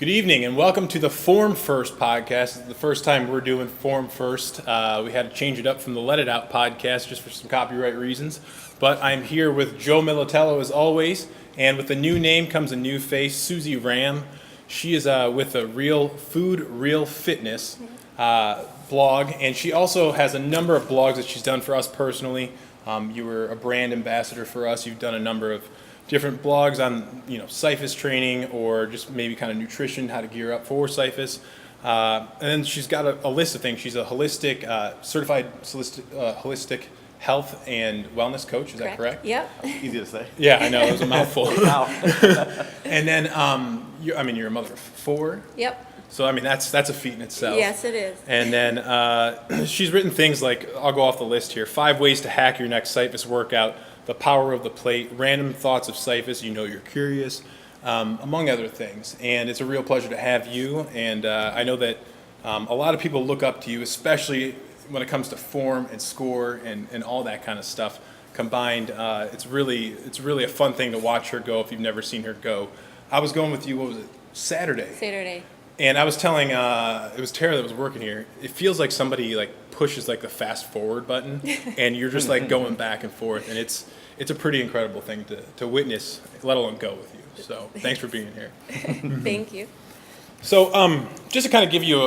Good evening and welcome to the Form First podcast. It's the first time we're doing Form First. We had to change it up from the Let It Out podcast just for some copyright reasons. But I'm here with Joe Militello as always, and with a new name comes a new face, Susie Rahaim. She is with a Real Food, Real Fitness blog, and she also has a number of blogs that she's done for us personally. You were a brand ambassador for us. You've done a number of different blogs on, Syphus Training or just maybe kind of nutrition, how to gear up for Syphus. And then she's got a list of things. She's a holistic, certified holistic health and wellness coach. Is that correct? Yep. Easy to say. Yeah, I know. It was a mouthful. Wow. And then, you're a mother of 4. Yep. So, that's a feat in itself. Yes, it is. And then she's written things like, I'll go off the list here, 5 ways to hack your next Syphus workout, the power of the plate, random thoughts of Syphus, you're curious, among other things. And it's a real pleasure to have you. And I know that a lot of people look up to you, especially when it comes to form and score and all that kind of stuff combined. It's really a fun thing to watch her go if you've never seen her go. I was going with you, what was it, Saturday? And I was telling, it was Tara that was working here, it feels like somebody pushes the fast forward button and you're just going back and forth, and it's a pretty incredible thing to witness, let alone go with you. So thanks for being here. Thank you. So just to kind of give you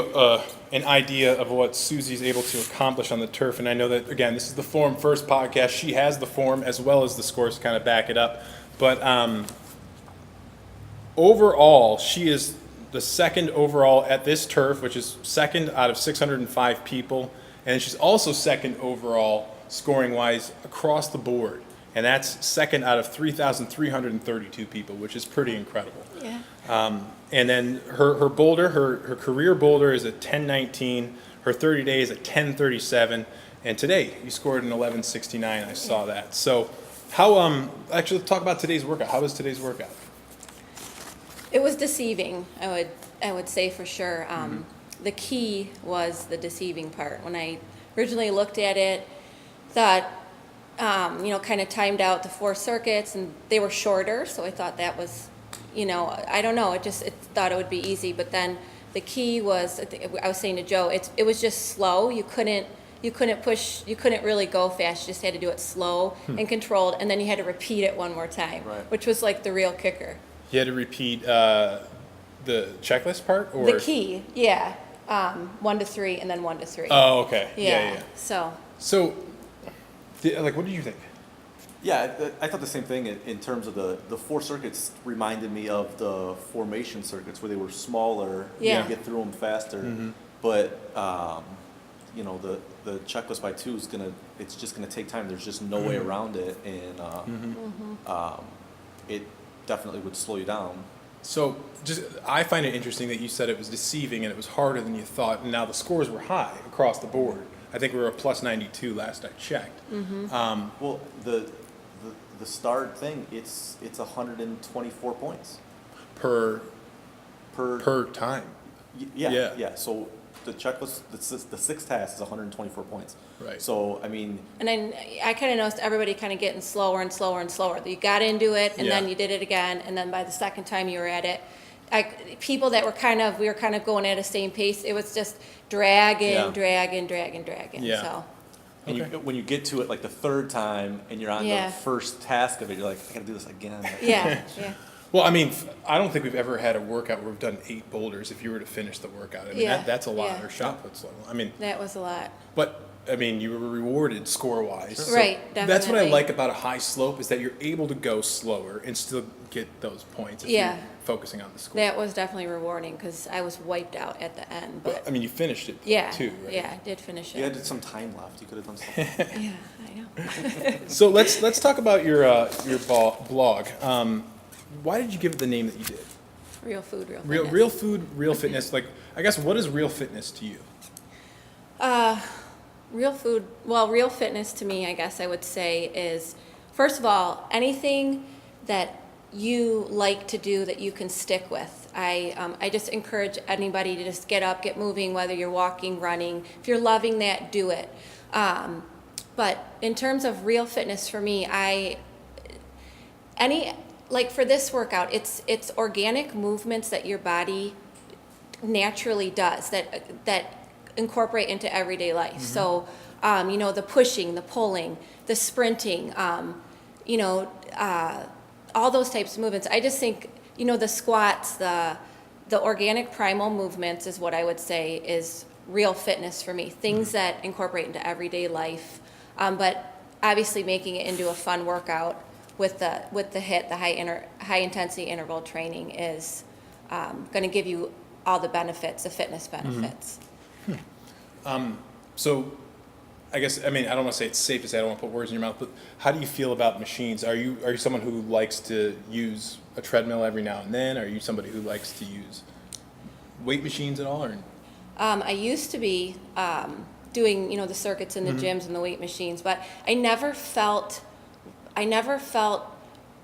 an idea of what Susie's able to accomplish on the turf, and I know that, again, this is the Form First podcast. She has the form as well as the scores to kind of back it up. But overall, she is the second overall at this turf, which is second out of 605 people. And she's also second overall scoring-wise across the board. And that's second out of 3,332 people, which is pretty incredible. Yeah. And then her boulder, her career boulder is a 10:19. Her 30-day is a 10:37. And today, you scored an 11:69. I saw that. So how, actually, let's talk about today's workout. How was today's workout? It was deceiving, I would say for sure. The key was the deceiving part. When I originally looked at it, thought, kind of timed out the 4 circuits, and they were shorter, so I thought that was, I don't know, it thought it would be easy. But then the key was, I was saying to Joe, it was just slow. You couldn't push, you couldn't really go fast. You just had to do it slow and controlled, and then you had to repeat it one more time, Right. which was the real kicker. You had to repeat the checklist part? Or? The key, yeah. 1 to 3 and then 1 to 3. Oh, okay. Yeah. So, what did you think? Yeah, I thought the same thing in terms of the 4 circuits reminded me of the formation circuits where they were smaller. Yeah. You could get through them faster. Mm-hmm. But, the checklist by 2 it's just gonna take time. There's just no way around it. And it definitely would slow you down. So I find it interesting that you said it was deceiving and it was harder than you thought, and now the scores were high across the board. I think we were a plus 92 last I checked. Well, the start thing, it's 124 points Per time. Yeah. So the checklist, the 6th task is 124 points. Right. So and then I kind of noticed everybody kind of getting slower and slower and slower. You got into it, and then you did it again, and then by the second time you were at it, people that we were kind of going at the same pace. It was just dragging. Yeah. So. And when you get to it the 3rd time and you're on the first task of it, you're like, I gotta do this again. Yeah. Well, I don't think we've ever had a workout where we've done 8 boulders if you were to finish the workout. That's a lot, or shot put's level. That was a lot. But, you were rewarded score-wise. So right, definitely. That's what I like about a high slope, is that you're able to go slower and still get those points if you're focusing on the score. That was definitely rewarding because I was wiped out at the end. But you finished it too, right? Yeah, I did finish it. You had some time left. You could have done something. Yeah, I know. So let's talk about your blog. Why did you give it the name that you did? Real food, real fitness. Real food, real fitness. I guess, what is real fitness to you? Real fitness to me, I guess I would say, is, first of all, anything that you like to do that you can stick with. I just encourage anybody to just get up, get moving, whether you're walking, running. If you're loving that, do it. But in terms of real fitness for me, for this workout, it's organic movements that your body naturally does that incorporate into everyday life. So, you know, the pushing, the pulling, the sprinting, you know, all those types of movements. I just think, you know, the squats, the organic primal movements is what I would say is real fitness for me. Things that incorporate into everyday life, but obviously making it into a fun workout with the HIIT, the high intensity interval training, is going to give you all the benefits, the fitness benefits. So, I guess, I mean, I don't want to say it's safe to say, I don't want to put words in your mouth, but how do you feel about machines? Are you someone who likes to use a treadmill every now and then? Are you somebody who likes to use weight machines at all? Or? I used to be doing, you know, the circuits in the gyms and the weight machines, but I never felt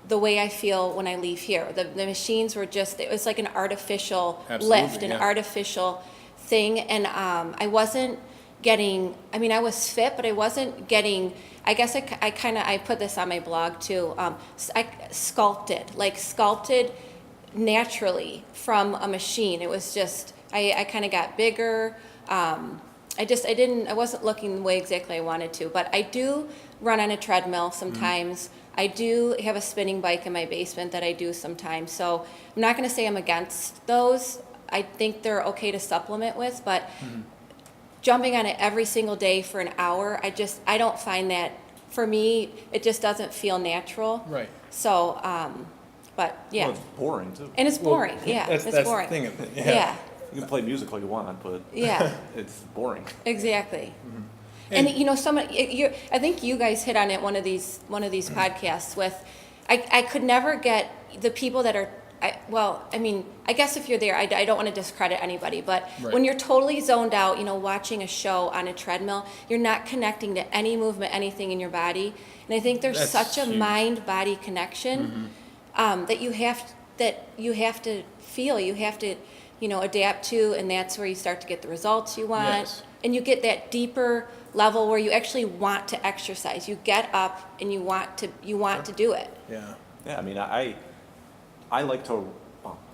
the way I feel when I leave here. The machines were just, it was like an artificial lift, an artificial thing, and I wasn't getting, I mean, I was fit, but I wasn't getting, I guess I put this on my blog too, I sculpted naturally from a machine. It was just, I kind of got bigger. I wasn't looking the way exactly I wanted to, but I do run on a treadmill sometimes. I do have a spinning bike in my basement that I do sometimes. So I'm not going to say I'm against those. I think they're okay to supplement with, but jumping on it every single day for an hour, I don't find that, for me, it just doesn't feel natural. Right. So, but yeah. Well, it's boring too. And it's boring, yeah, That's it's boring. the thing of it. Yeah, You can play music all you want, but yeah, it's boring. exactly. And you know, I think you guys hit on it one of these podcasts with, I could never get the people that are, I mean, I guess if you're there, I don't want to discredit anybody, but when you're totally zoned out, you know, watching a show on a treadmill, you're not connecting to any movement, anything in your body. And I think there's That's such a huge. mind-body connection that you have to feel, you have to, you know, adapt to, and that's where you start to get the results you want. Yes. And you get that deeper level where you actually want to exercise. You get up and you want to do it. Yeah. Yeah, I mean, I like to,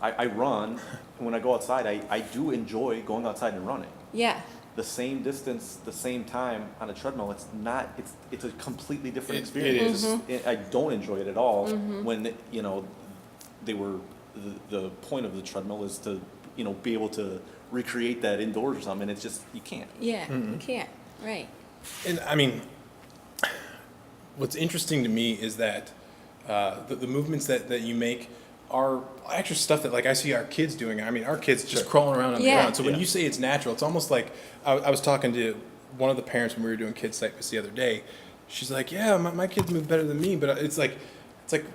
I run, and when I go outside, I do enjoy going outside and running. Yeah. The same distance, the same time on a treadmill, it's a completely different It experience. is. I don't enjoy it at all when, you know, the point of the treadmill is to, you know, be able to recreate that indoors or something, and it's just, you can't. Yeah, you can't. Right. And I mean, what's interesting to me is that the movements that you make are actually stuff that, like, I see our kids doing. I mean, our kids just crawling around on the ground. So when you say it's natural, it's almost like, I was talking to one of the parents when we were doing kids Syphus the other day. She's like, yeah, my kids move better than me, but it's like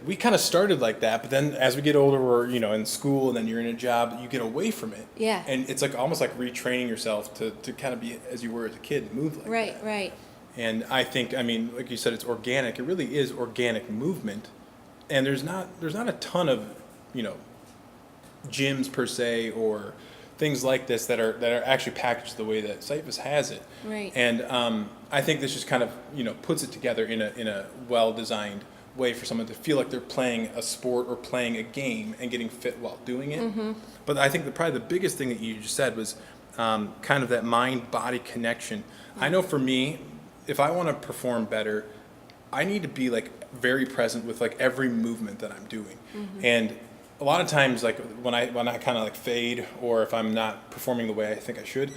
we kind of started like that, but then as we get older, we're, you know, in school, and then you're in a job, you get away from it. Yeah. And it's like almost like retraining yourself to kind of be as you were as a kid and move like that. Right. And I think, I mean, like you said, it's organic. It really is organic movement. And there's not a ton of, you know, gyms per se or things like this that are actually packaged the way that Syphus has it. Right. And I think this just kind of, you know, puts it together in a well-designed way for someone to feel like they're playing a sport or playing a game and getting fit while doing it. But I think probably the biggest thing that you just said was kind of that mind-body connection. I know for me, if I want to perform better, I need to be like very present with like every movement that I'm doing. And a lot of times, like when I kind of like fade, or if I'm not performing the way I think I should,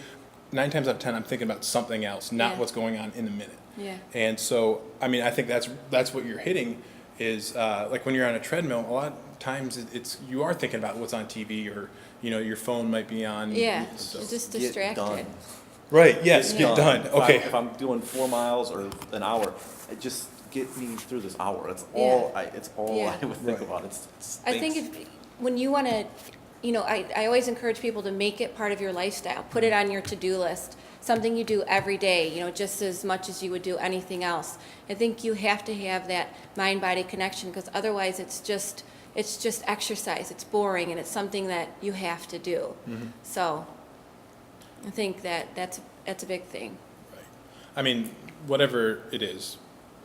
9 times out of 10 I'm thinking about something else, not what's going on in the minute. Yeah. And so, I mean, I think that's what you're hitting is like when you're on a treadmill, a lot of times it's you are thinking about what's on TV, or, you know, your phone might be on. Yeah. So. You're just Get distracted. done. Right. Yes. Get done. Okay. If I'm doing 4 miles or an hour, it just get me through this hour. It's Yeah. all I Yeah. would think Right. about. It I think when you want to, you know, I always encourage people to make it part of your lifestyle. Put it on your to-do list. Something you do every day, you know, just as much as you would do anything else. I think you have to have that mind-body connection, because otherwise it's just exercise. It's boring, and it's something that you have to do. So I think that's a big thing. I mean, whatever it is,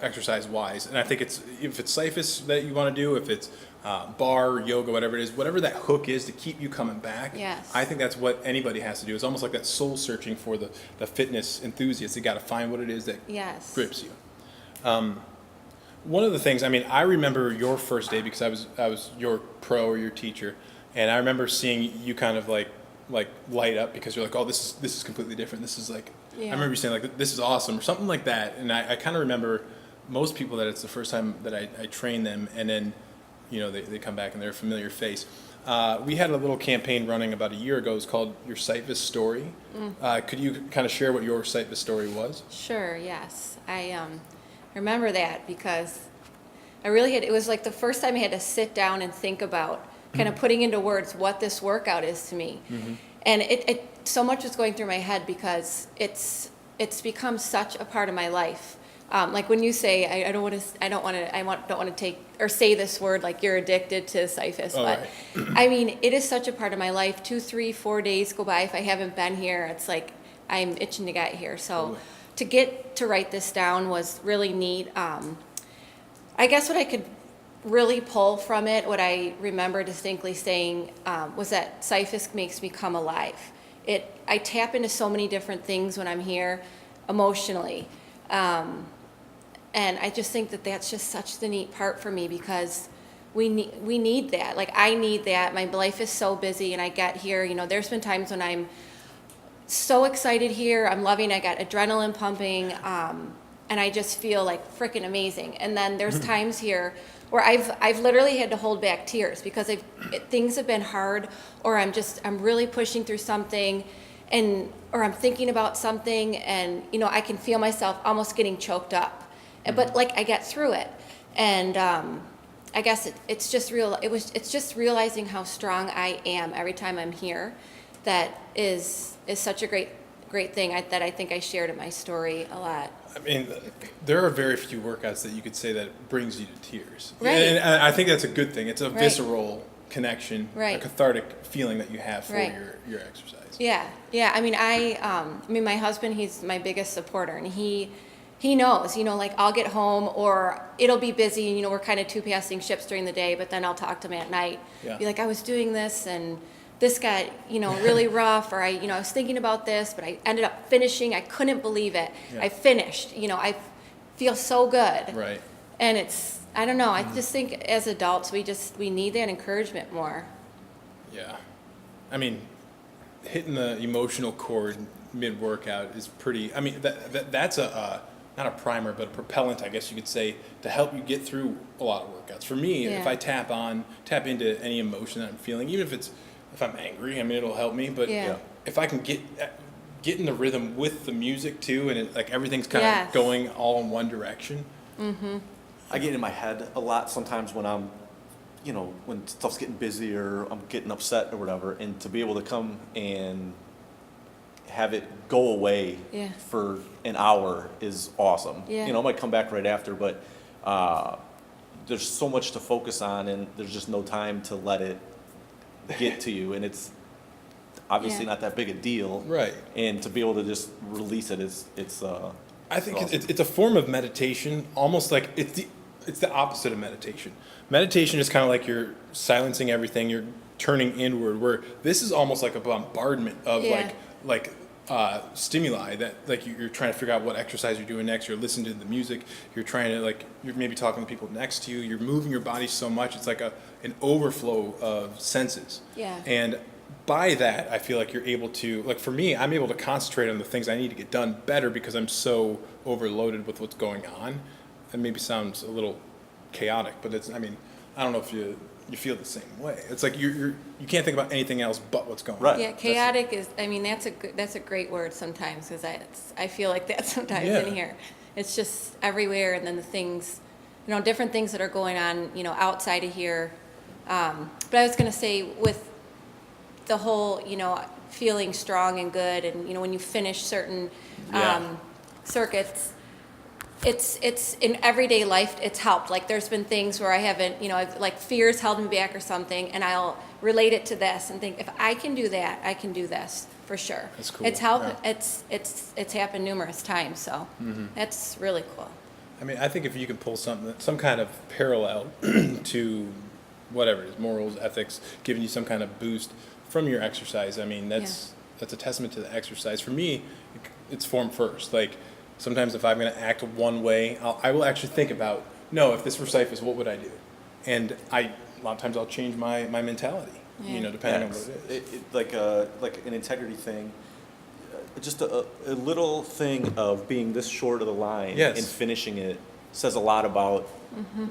exercise-wise. And I think if it's Syphus that you want to do, if it's bar, yoga, whatever it is, whatever that hook is to keep you coming back, Yes. I think that's what anybody has to do. It's almost like that soul searching for the fitness enthusiast. You got to find what it is that Yes. grips you. One of the things, I mean, I remember your first day because I was your pro or your teacher, and I remember seeing you kind of like light up because you're like, oh, this is completely different. This is like, I remember you saying like, this is awesome or something like that. And I kind of remember most people that it's the first time that I train them, and then, you know, they come back and they're a familiar face. We had a little campaign running about a year ago. It was called Your Syphus Story. Could you kind of share what your Syphus story was? Sure, yes. I remember that because I really it was like the first time I had to sit down and think about kind of putting into words what this workout is to me. And it so much was going through my head because it's become such a part of my life. Like when you say, I don't want to take or say this word like you're addicted to Syphus, but right. I mean, it is such a part of my life. 2, 3, 4 days go by if I haven't been here. It's like I'm itching to get here. So Totally. to get to write this down was really neat. I guess what I could really pull from it, what I remember distinctly saying, was that Syphus makes me come alive. I tap into so many different things when I'm here emotionally. And I just think that that's just such the neat part for me because we need that. Like I need that. My life is so busy and I get here, you know, there's been times when I'm so excited here. I'm loving, I got adrenaline pumping, and I just feel like freaking amazing. And then there's times here where I've literally had to hold back tears because things have been hard, or I'm really pushing through something, or I'm thinking about something, and you know I can feel myself almost getting choked up, but like I get through it, and I guess it's just realizing how strong I am every time I'm here. That is such a great thing that I think I shared in my story a lot. I mean, there are very few workouts that you could say that brings you to tears. Right. And I think that's a good thing. It's a Right. visceral connection, Right. a cathartic feeling that you have for Right. your exercise. Yeah. I mean, my husband, he's my biggest supporter, and he knows, you know, like I'll get home or it'll be busy, and you know, we're kind of two passing ships during the day, but then I'll talk to him at night, Yeah. be like, I was doing this and this got, you know, really rough, or I was thinking about this, but I ended up finishing. I couldn't believe it. Yeah. I finished, you know, I feel so good. Right. And I don't know, I just think as adults, we need that encouragement more. Yeah. I mean, hitting the emotional chord mid-workout is pretty, I mean, that's not a primer, but a propellant, I guess you could say, to help you get through a lot of workouts. For me, Yeah. if I tap into any emotion that I'm feeling, even if I'm angry, I mean, it'll help me, but Yeah. if I can get in the rhythm with the music too, and like everything's kind Yes. of going all in one direction. I get in my head a lot sometimes when I'm, you know, when stuff's getting busy or I'm getting upset or whatever, and to be able to come and have it go away Yeah. for an hour is awesome. Yeah. You know, I might come back right after, but there's so much to focus on, and there's just no time to let it get to you, and it's obviously Yeah. not that big a deal. Right. And to be able to just release it it's I think awesome. it's a form of meditation, almost like it's the opposite of meditation. Meditation is kind of like you're silencing everything, you're turning inward, where this is almost like a bombardment of Yeah. like stimuli that like you're trying to figure out what exercise you're doing next, you're listening to the music, you're trying to you're maybe talking to people next to you, you're moving your body so much, it's like an overflow of senses. Yeah. And by that, I feel like you're able to, like for me, I'm able to concentrate on the things I need to get done better because I'm so overloaded with what's going on. It maybe sounds a little chaotic, but I don't know if you feel the same way. It's like you can't think about anything else but what's going on. Right. Yeah, chaotic that's a great word sometimes, because I feel like that sometimes Yeah. in here. It's just everywhere, and then the things, you know, different things that are going on, you know, outside of here. But I was going to say with the whole, you know, feeling strong and good, and you know, when you finish certain Yeah. circuits, it's in everyday life, it's helped. Like there's been things where I haven't, you know, like fears held me back or something, and I'll relate it to this and think, if I can do that, I can do this for sure. That's cool. It's helped. Yeah. It's happened numerous times, so that's really cool. I mean, I think if you can pull some kind of parallel to whatever it is, morals, ethics, giving you some kind of boost from your exercise, I mean, that's a testament to the exercise. For me, it's form first. Like, sometimes if I'm going to act one way, I will actually think about, no, if this were Syphus, what would I do? And a lot of times I'll change my mentality, depending on what it is. Like an integrity thing. Just a little thing of being this short of the line and finishing it says a lot about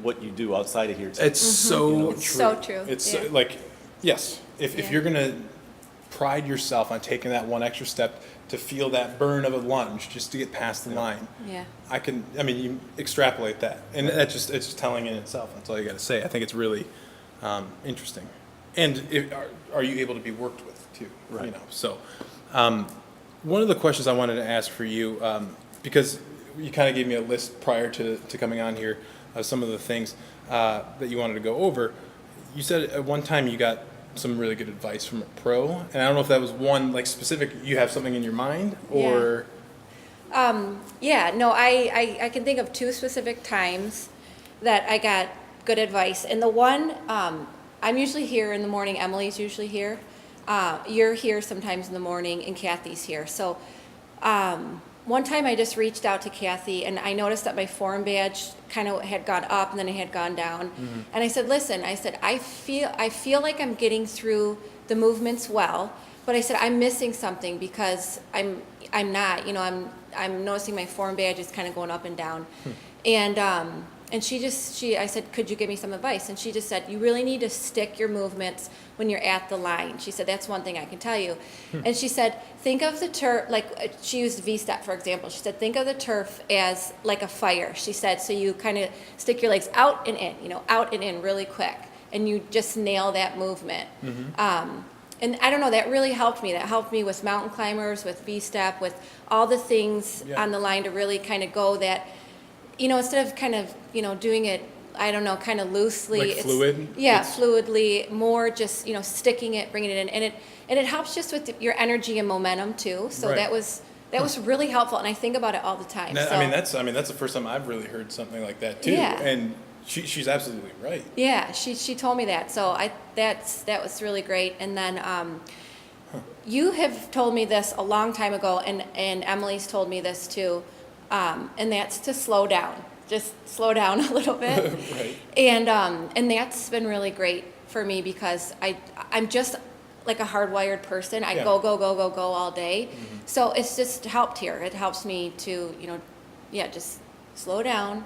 what you do outside of here too. It's so true. So true. It's Yeah. if you're gonna pride yourself on taking that one extra step to feel that burn of a lunge just to get past the line. Yeah. You extrapolate that, and it's just telling in itself. That's all you got to say. I think it's really interesting. And are you able to be worked with too? Right. One of the questions I wanted to ask for you, because you kind of gave me a list prior to coming on here of some of the things that you wanted to go over. You said at one time you got some really good advice from a pro, and I don't know if that was one like specific. You have something in your mind, or I can think of two specific times that I got good advice, and the one I'm usually here in the morning. Emily's usually here. You're here sometimes in the morning, and Kathy's here. So one time I just reached out to Kathy, and I noticed that my form badge kind of had gone up, and then it had gone down. And I said, listen, I feel like I'm getting through the movements well, but I said, I'm missing something because I'm not, I'm noticing my form badge is kind of going up and down. And I said, could you give me some advice? And she just said, you really need to stick your movements when you're at the line. She said, that's one thing I can tell you. And she said, think of the turf, like she used V-step, for example. She said, think of the turf as like a fire. She said, so you kind of stick your legs out and in, out and in really quick. And you just nail that movement. And I don't know, that really helped me. That helped me with mountain climbers, with V-step, with all the things on the line to really kind of go that, instead of kind of, doing it, I don't know, kind of loosely. like fluid. Fluidly, more just, sticking it, bringing it in. And it helps just with your energy and momentum too. So Right. that was really helpful. And I think about it all the time. That's the first time I've really heard something like that too. Yeah. And she's absolutely right. Yeah, she told me that. So that was really great. And then you have told me this a long time ago, and Emily's told me this too. And that's to slow down. Just slow down a little bit. Right. And that's been really great for me because I'm just like a hardwired person. I go all day. So it's just helped here. It helps me to, just slow down,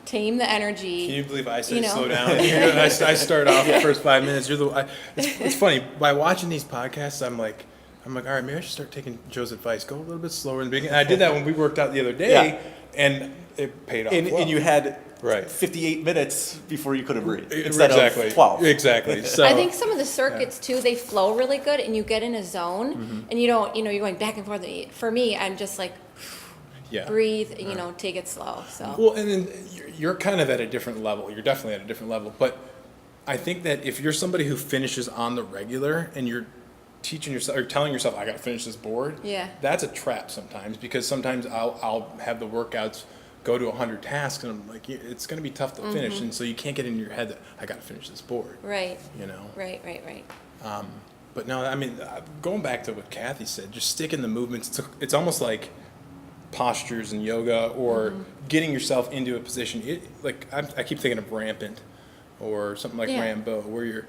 tame the energy. Can you believe I say slow down? I start off the first 5 minutes. It's funny. By watching these podcasts, I'm like, all right, maybe I should start taking Joe's advice. Go a little bit slower in the beginning. And I did that when we worked out the other day, and it paid off. And you had Right. 58 minutes before you couldn't breathe. Exactly. Of 12. Exactly. So I think some of the circuits too, they flow really good, and you get in a zone, and you don't, you're going back and forth. For me, I'm just like, breathe, take it slow. So. Well, and then you're kind of at a different level. You're definitely at a different level. But I think that if you're somebody who finishes on the regular and you're teaching yourself or telling yourself, I got to finish this board, that's a trap sometimes, because sometimes I'll have the workouts go to 100 tasks, and I'm like, it's going to be tough to finish, and so you can't get in your head that I got to finish this board. Right. Right. But no, I mean, going back to what Kathy said, just stick in the movements. It's almost like postures in yoga, or getting yourself into a position. I keep thinking of rampant, or something like Rambo, where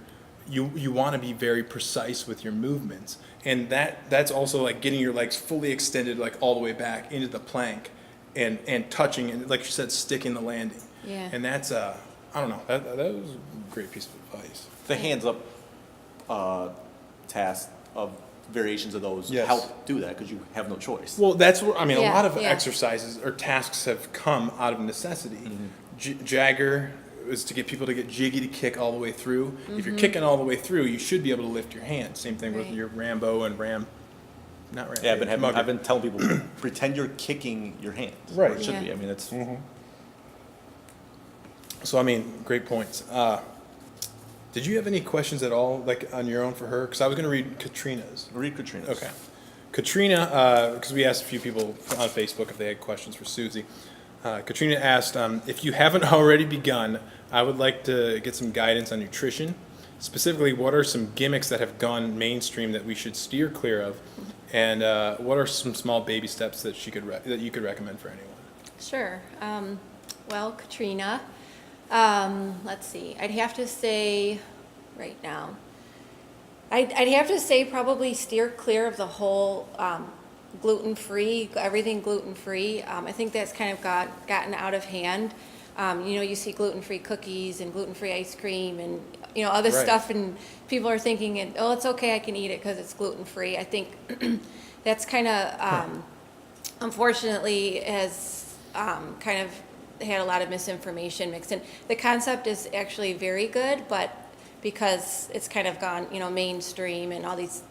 you want to be very precise with your movements, and that's also like getting your legs fully extended, like all the way back into the plank. And touching, and like you said, sticking the landing. Yeah. And that's I don't know. That was a great piece of advice. The hands up task of variations of those help do that, because you have no choice. Well, that's where a lot of exercises or tasks have come out of necessity. Jagger is to get people to get jiggy to kick all the way through. If you're kicking all the way through, you should be able to lift your hands. Same thing with your Rambo and Not right. Yeah, I've been telling people, pretend you're kicking your hand. Right. It should be. I mean, it's. So, great points. Did you have any questions at all, like on your own for her? Because I was going to read Katrina's. Read Katrina's. Okay. Katrina, because we asked a few people on Facebook if they had questions for Susie. Katrina asked, if you haven't already begun, I would like to get some guidance on nutrition. Specifically, what are some gimmicks that have gone mainstream that we should steer clear of? And what are some small baby steps that that you could recommend for anyone? Sure. Well, Katrina, let's see. I'd have to say right now, I'd have to say probably steer clear of the whole gluten-free, everything gluten-free. I think that's kind of gotten out of hand. You see gluten-free cookies and gluten-free ice cream and, other Right. stuff, and people are thinking, oh, it's okay, I can eat it because it's gluten-free. I think that's kind of, unfortunately, has kind of had a lot of misinformation mixed in. The concept is actually very good, but because it's kind of gone, mainstream and all these,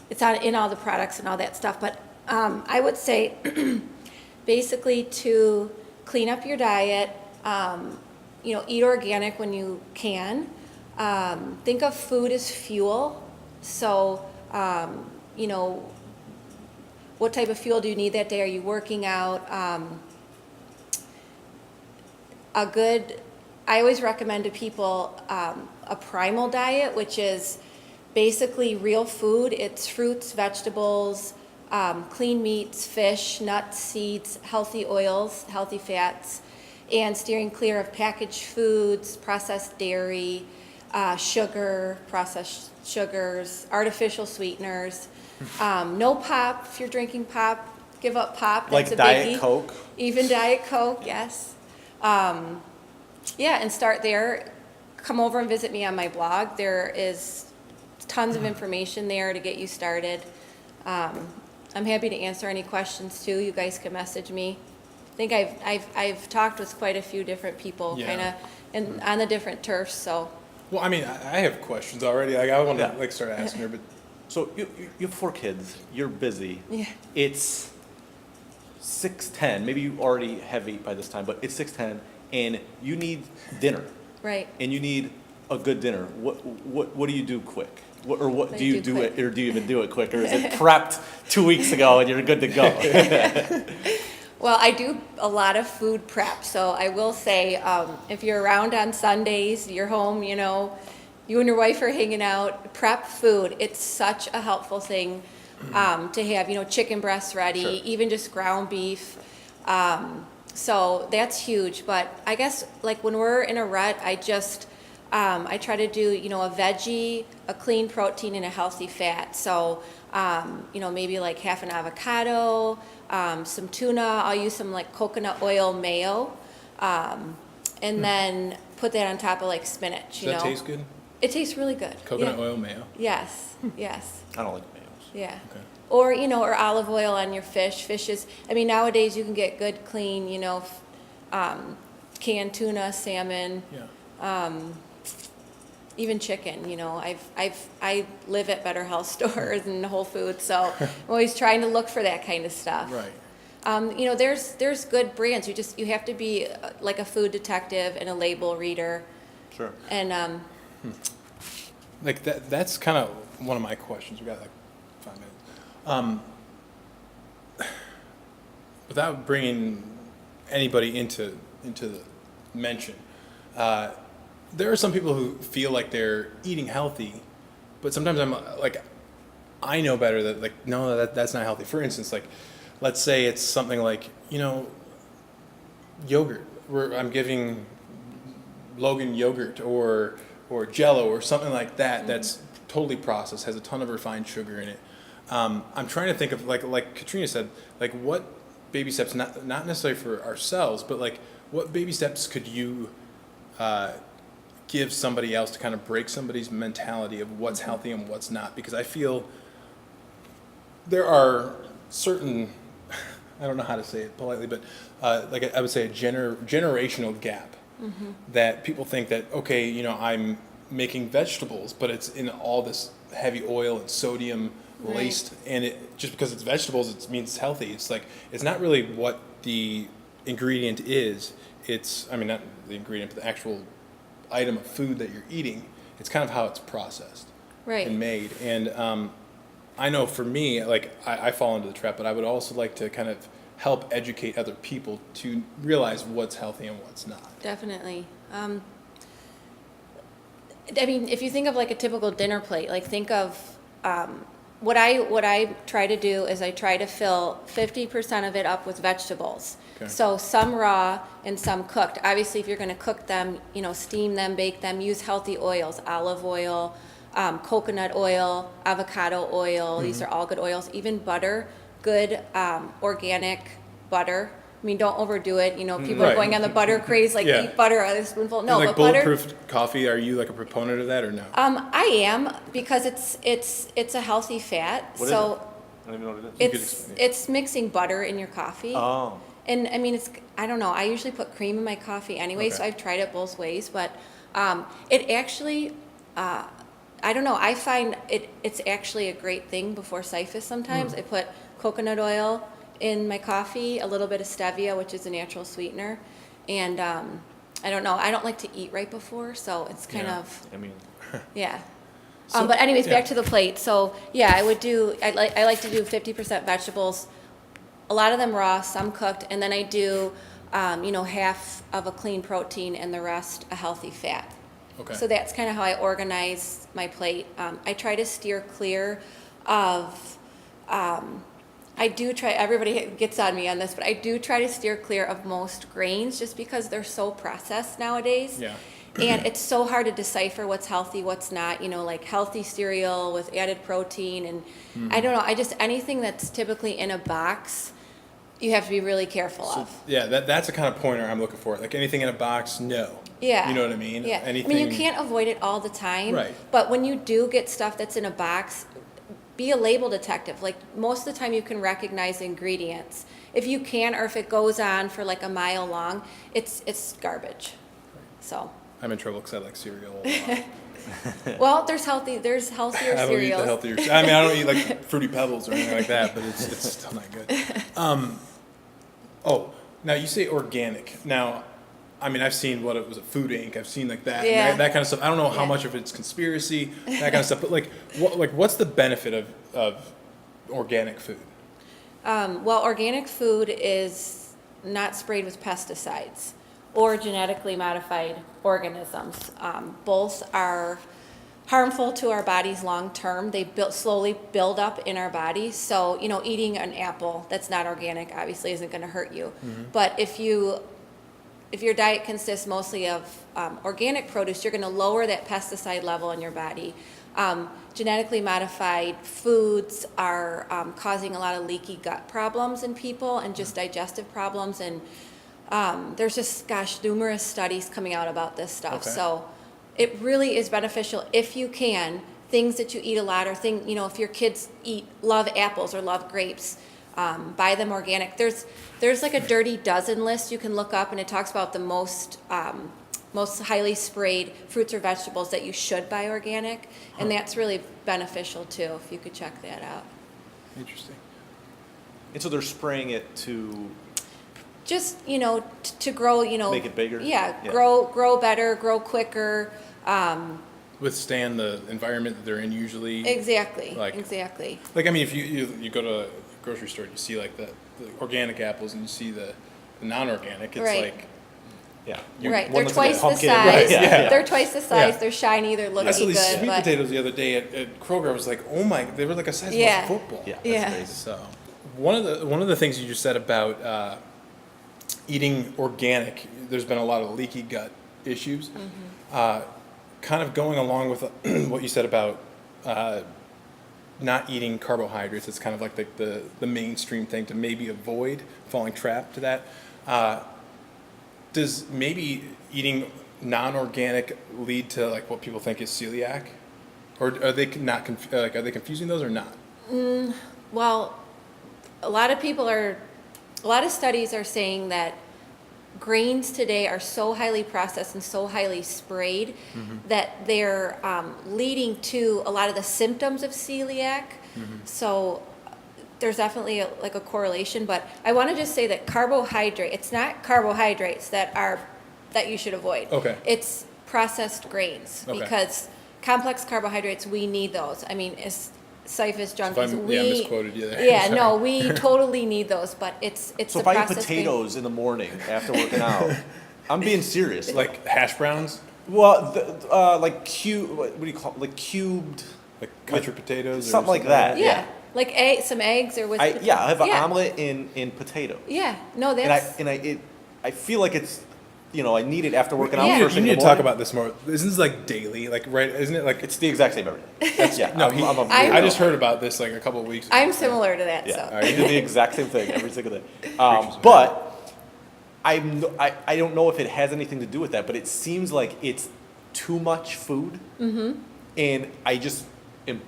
it's in all the products and all that stuff. But I would say basically to clean up your diet, eat organic when you can. Think of food as fuel. So, what type of fuel do you need that day? Are you working out? I always recommend to people a primal diet, which is basically real food. It's fruits, vegetables, clean meats, fish, nuts, seeds, healthy oils, healthy fats, and steering clear of packaged foods, processed dairy, sugar, processed sugars, artificial sweeteners. No pop. If you're drinking pop, give up pop. That's Like a Diet biggie. Coke? Even Diet Coke, yes. And start there. Come over and visit me on my blog. There is tons of information there to get you started. I'm happy to answer any questions too. You guys can message me. I think I've talked with quite a few different people, Yeah. kind of, on the different turfs. So Well, I mean, I have questions already. Like, I want to Yeah. start asking her, but So you have 4 kids. You're busy. yeah, It's 6:10. Maybe you already have 8 by this time, but it's 6:10, and you need dinner, right. and you need a good dinner. What do you do quick? What do you do quick? it, or do you even do it quick, or is it prepped 2 weeks ago and you're good to go? Well, I do a lot of food prep, so I will say, if you're around on Sundays, you're home, you and your wife are hanging out, prep food. It's such a helpful thing to have, chicken breasts ready, Sure. even just ground beef. So that's huge. But I guess like when we're in a rut, I try to do, a veggie, a clean protein, and a healthy fat. So, maybe like half an avocado, some tuna. I'll use some like coconut oil mayo, and then put that on top of like spinach. does that taste good? It tastes really good. Coconut Yeah. oil mayo. Yes. Yes. I don't like mayos. Yeah. Okay. Or olive oil on your fish. Fish is, nowadays you can get good, clean, canned tuna, salmon, Yeah. even chicken. I live at Better Health stores and Whole Foods, so I'm always trying to look for that kind of stuff. Right. There's good brands. You have to be like a food detective and a label reader. Sure. And Like that's kind of one of my questions. We got like 5 minutes. Without bringing anybody into the mention, there are some people who feel like they're eating healthy, but sometimes I'm like, I know better that like, no, that's not healthy. For instance, like, let's say it's something like, yogurt, where I'm giving Logan yogurt or Jello or something like that that's totally processed, has a ton of refined sugar in it. I'm trying to think of like Katrina said, like what baby steps, not necessarily for ourselves, but like what baby steps could you give somebody else to kind of break somebody's mentality of what's healthy and what's not? Because I feel there are certain, I don't know how to say it politely, but like I would say a generational gap. That people think that, okay, I'm making vegetables, but it's in all this heavy oil and sodium laced, and it just because it's vegetables, it means it's healthy. It's like, it's not really what the ingredient is. It's, not the ingredient, but the actual item of food that you're eating. It's kind of how it's processed and made. And I know for me, like I fall into the trap, but I would also like to kind of help educate other people to realize what's healthy and what's not. Definitely. I mean, if you think of like a typical dinner plate, like think of what I try to do is I try to fill 50% of it up with vegetables. Okay. So some raw and some cooked. Obviously, if you're going to cook them, steam them, bake them, use healthy oils, olive oil, coconut oil, avocado oil. These are all good oils. Even butter, good organic butter. I mean, don't overdo it. People are Right. going on the butter craze, like Yeah. eat butter a spoonful. No, like but butter. bulletproof coffee, are you like a proponent of that or no? I am, because it's a healthy fat. What is so it? I don't even know what it is. You could it's explain it. it's mixing butter in your coffee. Oh, And I mean, I don't know, I usually put cream in my coffee anyway, so Okay. I've tried it both ways, but it actually, I don't know, I find it's actually a great thing before Syphus sometimes. I put coconut oil in my coffee, a little bit of stevia, which is a natural sweetener, and I don't know, I don't like to eat right before, so it's kind Yeah. of, I mean, yeah. So- But anyways, yeah. back to the plate. So yeah, I like to do 50% vegetables, a lot of them raw, some cooked, and then I do, half of a clean protein and the rest a healthy fat. Okay. So that's kind of how I organize my plate. I try to steer clear of, I do try, everybody gets on me on this, but I do try to steer clear of most grains just because they're so processed nowadays. Yeah. And it's so hard to decipher what's healthy, what's not, like healthy cereal with added protein. And I don't know, anything that's typically in a box, you have to be really careful of. Yeah, that's the kind of pointer I'm looking for. Like anything in a box, no. Yeah. You know what I mean? Yeah. Anything. I mean, you can't avoid it all the time. Right. But when you do get stuff that's in a box, be a label detective. Like most of the time you can recognize ingredients. If you can, or if it goes on for like a mile long, it's garbage. So. I'm in trouble because I like cereal a lot. Well, there's healthier I don't eat the cereals. healthier. I mean, I don't eat like Fruity Pebbles or anything like that, but it's still not good. Now you say organic. Now, I mean, I've seen what it was, a Food Inc. I've seen like that, Yeah. that kind of stuff. I don't know how Yeah. much of it's conspiracy, that kind of stuff. But what's the benefit of organic food? Well, organic food is not sprayed with pesticides or genetically modified organisms. Both are harmful to our bodies long term. They slowly build up in our bodies. So, eating an apple that's not organic obviously isn't going to hurt you. But if your diet consists mostly of organic produce, you're going to lower that pesticide level in your body. Genetically modified foods are causing a lot of leaky gut problems in people and just digestive problems. And there's just, numerous studies coming out about this stuff. Okay. So it really is beneficial if you can. Things that you eat a lot, or if your kids love apples or love grapes, buy them organic. There's like a Dirty Dozen list you can look up, and it talks about the most highly sprayed fruits or vegetables that you should buy organic, and that's really beneficial too, if you could check that out. Interesting. and so they're spraying it to Just, to grow, make it bigger? Yeah, Yeah. grow better, grow quicker. Withstand the environment that they're in usually. Exactly. Like- Exactly. Like, I mean, if you go to a grocery store, you see like the organic apples and you see the non-organic, it's Right. like, Yeah. Right. one They're looks like a twice the pumpkin. size. Right, yeah. They're twice the size. Yeah. They're shiny. They're I looking saw these good. sweet but potatoes the other day at Kroger. I was like, oh my, they were like a size Yeah. of a football. Yeah, that's Yeah. crazy. So one of the things you just said about eating organic, there's been a lot of leaky gut issues. Kind of going along with what you said about not eating carbohydrates. It's kind of like the mainstream thing to maybe avoid falling trapped to that. Does maybe eating non-organic lead to like what people think is celiac, or are they not are they confusing those or not? Well, a lot of studies are saying that grains today are so highly processed and so highly sprayed that they're leading to a lot of the symptoms of celiac. So there's definitely a correlation, but I want to just say that it's not carbohydrates that you should avoid. Okay. It's processed grains, Okay. because complex carbohydrates, we need those. I mean, Syphus If junkies. I'm, misquoted you there. Yeah, Sorry. no, we totally need those, but it's So the if I eat process thing. potatoes in the morning after working out, I'm being serious. Like hash browns, Well, like what do you call it? Like cubed, like country potatoes, or something like that. Yeah, like some eggs or with. I have an yeah. omelet in potato. Yeah, no, And that's. I feel like it's, I need it after working out Yeah. first You thing need in to the talk morning. about this more. Isn't this like daily? Like, right? Isn't it like? It's the exact same every day. Yeah, No, I'm I just heard about this like a couple of weeks ago. I'm similar to that. Yeah, So. I do the exact same thing every single day. But I don't know if it has anything to do with that, but it seems like it's too much food, and I just am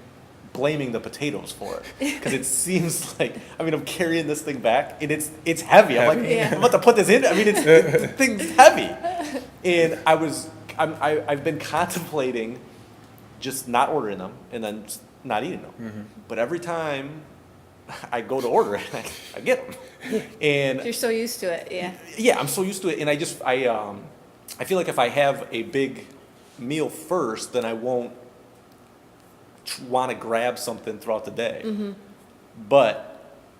blaming the potatoes for it because it seems like I'm carrying this thing back and it's heavy. I'm like Yeah. I'm about to put this in. The thing's heavy, and I've been contemplating just not ordering them and then just not eating them, but every time I go to order it, I get them, and You're so used to it, yeah. yeah, I'm so used to it, and I feel like if I have a big meal first, then I won't want to grab something throughout the day. But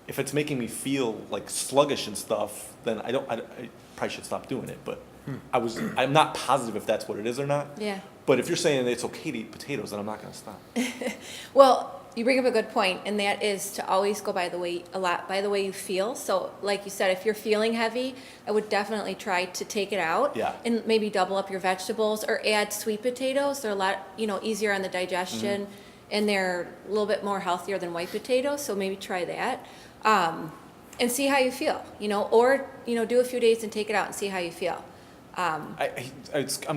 if it's making me feel like sluggish and stuff, then I probably should stop doing it. But I'm not positive if that's what it is or not. Yeah. But if you're saying that it's okay to eat potatoes, then I'm not going to stop. Well, you bring up a good point, and that is to always go by the way you feel. So, like you said, if you're feeling heavy, I would definitely try to take it out. Yeah. And maybe double up your vegetables or add sweet potatoes. They're a lot, easier on the digestion, and they're a little bit more healthier than white potatoes. So maybe try that, and see how you feel. Or do a few days and take it out and see how you feel. I'm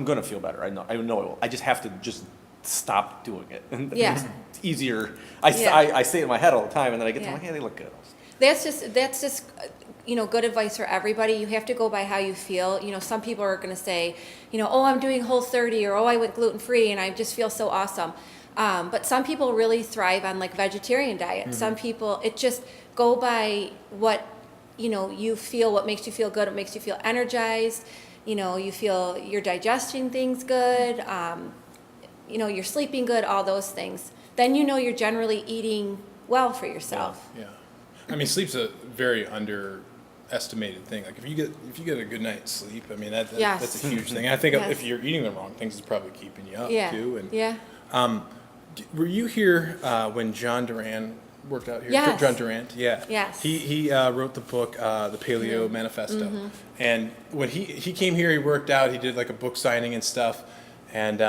going to feel better. I know I will. I just have to just stop doing it. And Yeah. it's easier. Yeah. I say it in my head all the time, and then I get to Yeah. like, hey, they look good. That's just good advice for everybody. You have to go by how you feel. Some people are going to say, oh, I'm doing Whole30, or oh, I went gluten-free and I just feel so awesome. But some people really thrive on like vegetarian diet. Some people, it just go by what, you feel, what makes you feel good, what makes you feel energized. You feel you're digesting things good, you're sleeping good, all those things. Then you're generally eating well for yourself. Yeah. Sleep's a very underestimated thing. Like if you get a good night's sleep, Yes. that's a huge thing. And I think Yes. if you're eating the wrong things, it's probably keeping you up Yeah. too. And Yeah. were you here when John Duran worked out here? Yes. John Durant, yeah. Yes. He wrote the book, the Paleo Manifesto, and when he came here, he worked out. He did like a book signing and stuff, and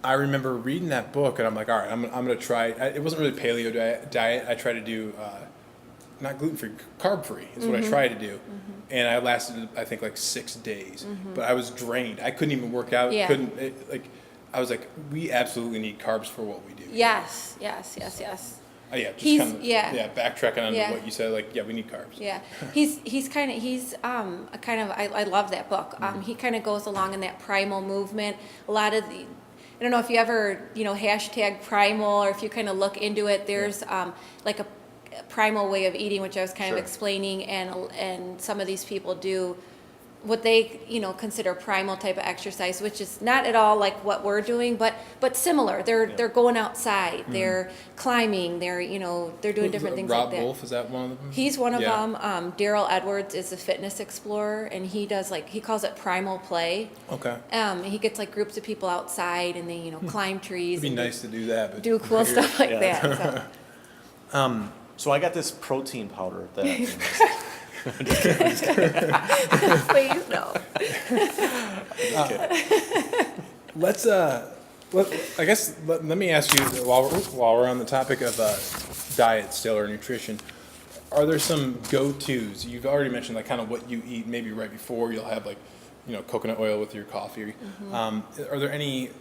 I remember reading that book, and I'm like, all right, I'm gonna try. It wasn't really paleo diet. I tried to do not gluten free, carb free is what I tried to do, and I lasted I think like 6 days, but I was drained. I couldn't even work out. Yeah. I was like, we absolutely need carbs for what we do. Yes. Yeah, just He's- kind of yeah. backtracking on Yeah. what you said. Like, yeah, we need carbs. Yeah, I love that book. He kind of goes along in that primal movement. A lot of the, I don't know if you ever hashtag primal, or if you kind of look into it. There's like a primal way of eating, which I was kind of Sure. explaining, and some of these people do what they consider primal type of exercise, which is not at all like what we're doing, but similar. They're going outside, they're climbing, they're doing different things Rob like that. Wolf, is that one of them? He's one of Yeah. them. Daryl Edwards is a fitness explorer, and he does he calls it primal play. Okay. He gets like groups of people outside, and they climb trees. It'd be and nice to do that. But do cool stuff like Yeah. that. So. So I got this protein powder that Please no. Let me ask you while we're on the topic of diet still, or nutrition. Are there some go-tos? You've already mentioned like kind of what you eat maybe right before. You'll have like coconut oil with your coffee. Are there any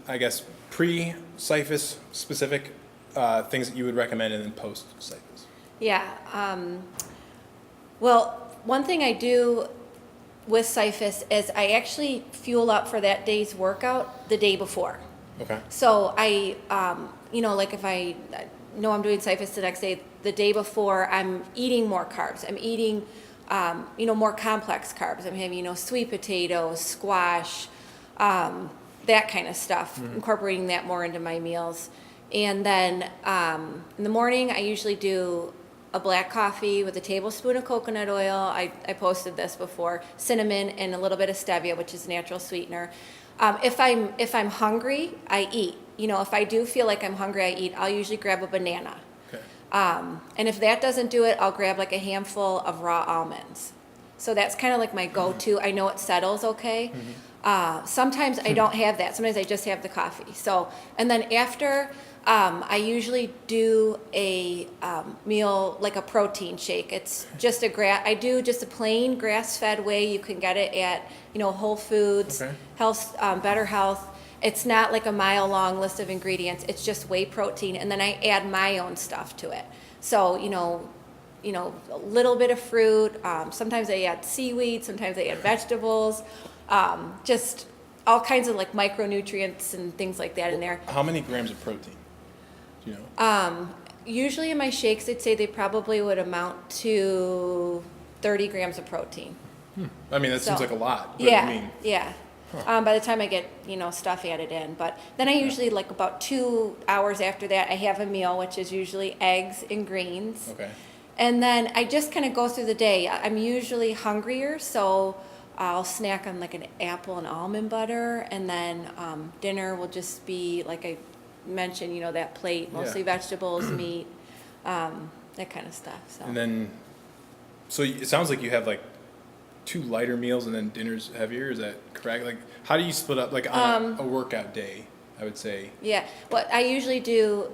pre-Syphus specific things that you would recommend, and then post-Syphus? Yeah. Well, one thing I do with Syphus is I actually fuel up for that day's workout the day before. Okay. So I, like if I know I'm doing Syphus the next day, the day before, I'm eating more carbs. I'm eating, more complex carbs. I'm having, sweet potatoes, squash, that kind of stuff, incorporating that more into my meals. And then in the morning, I usually do a black coffee with a tablespoon of coconut oil. I posted this before, cinnamon, and a little bit of stevia, which is a natural sweetener. If I'm hungry, I eat. If I do feel like I'm hungry, I eat. I'll usually grab a banana. Okay. And if that doesn't do it, I'll grab like a handful of raw almonds. So that's kind of like my go-to. I know it settles okay. Sometimes I don't have that. Sometimes I just have the coffee. So, and then after, I usually do a meal, like a protein shake. It's just I do just a plain grass-fed whey. You can get it at, Whole Foods, Okay. Health, Better Health. It's not like a mile-long list of ingredients. It's just whey protein, and then I add my own stuff to it. So, a little bit of fruit. Sometimes I add seaweed. Sometimes I add vegetables. Just all kinds of like micronutrients and things like that in there. How many grams of protein? Do you know? Usually in my shakes, I'd say they probably would amount to 30 grams of protein. I mean, that seems So, like a lot. But Yeah, I mean, yeah. By the time I get, stuff added in. But then I usually, like about 2 hours after that, I have a meal, which is usually eggs and greens. okay. And then I just kind of go through the day. I'm usually hungrier, so I'll snack on like an apple and almond butter. And then dinner will just be, like I mentioned, that plate, mostly Yeah. vegetables, meat, that kind of stuff. So. And then, so it sounds like you have like 2 lighter meals and then dinner's heavier. Is that correct? Like, how do you split up like on a workout day? I would say. Yeah, well, I usually do,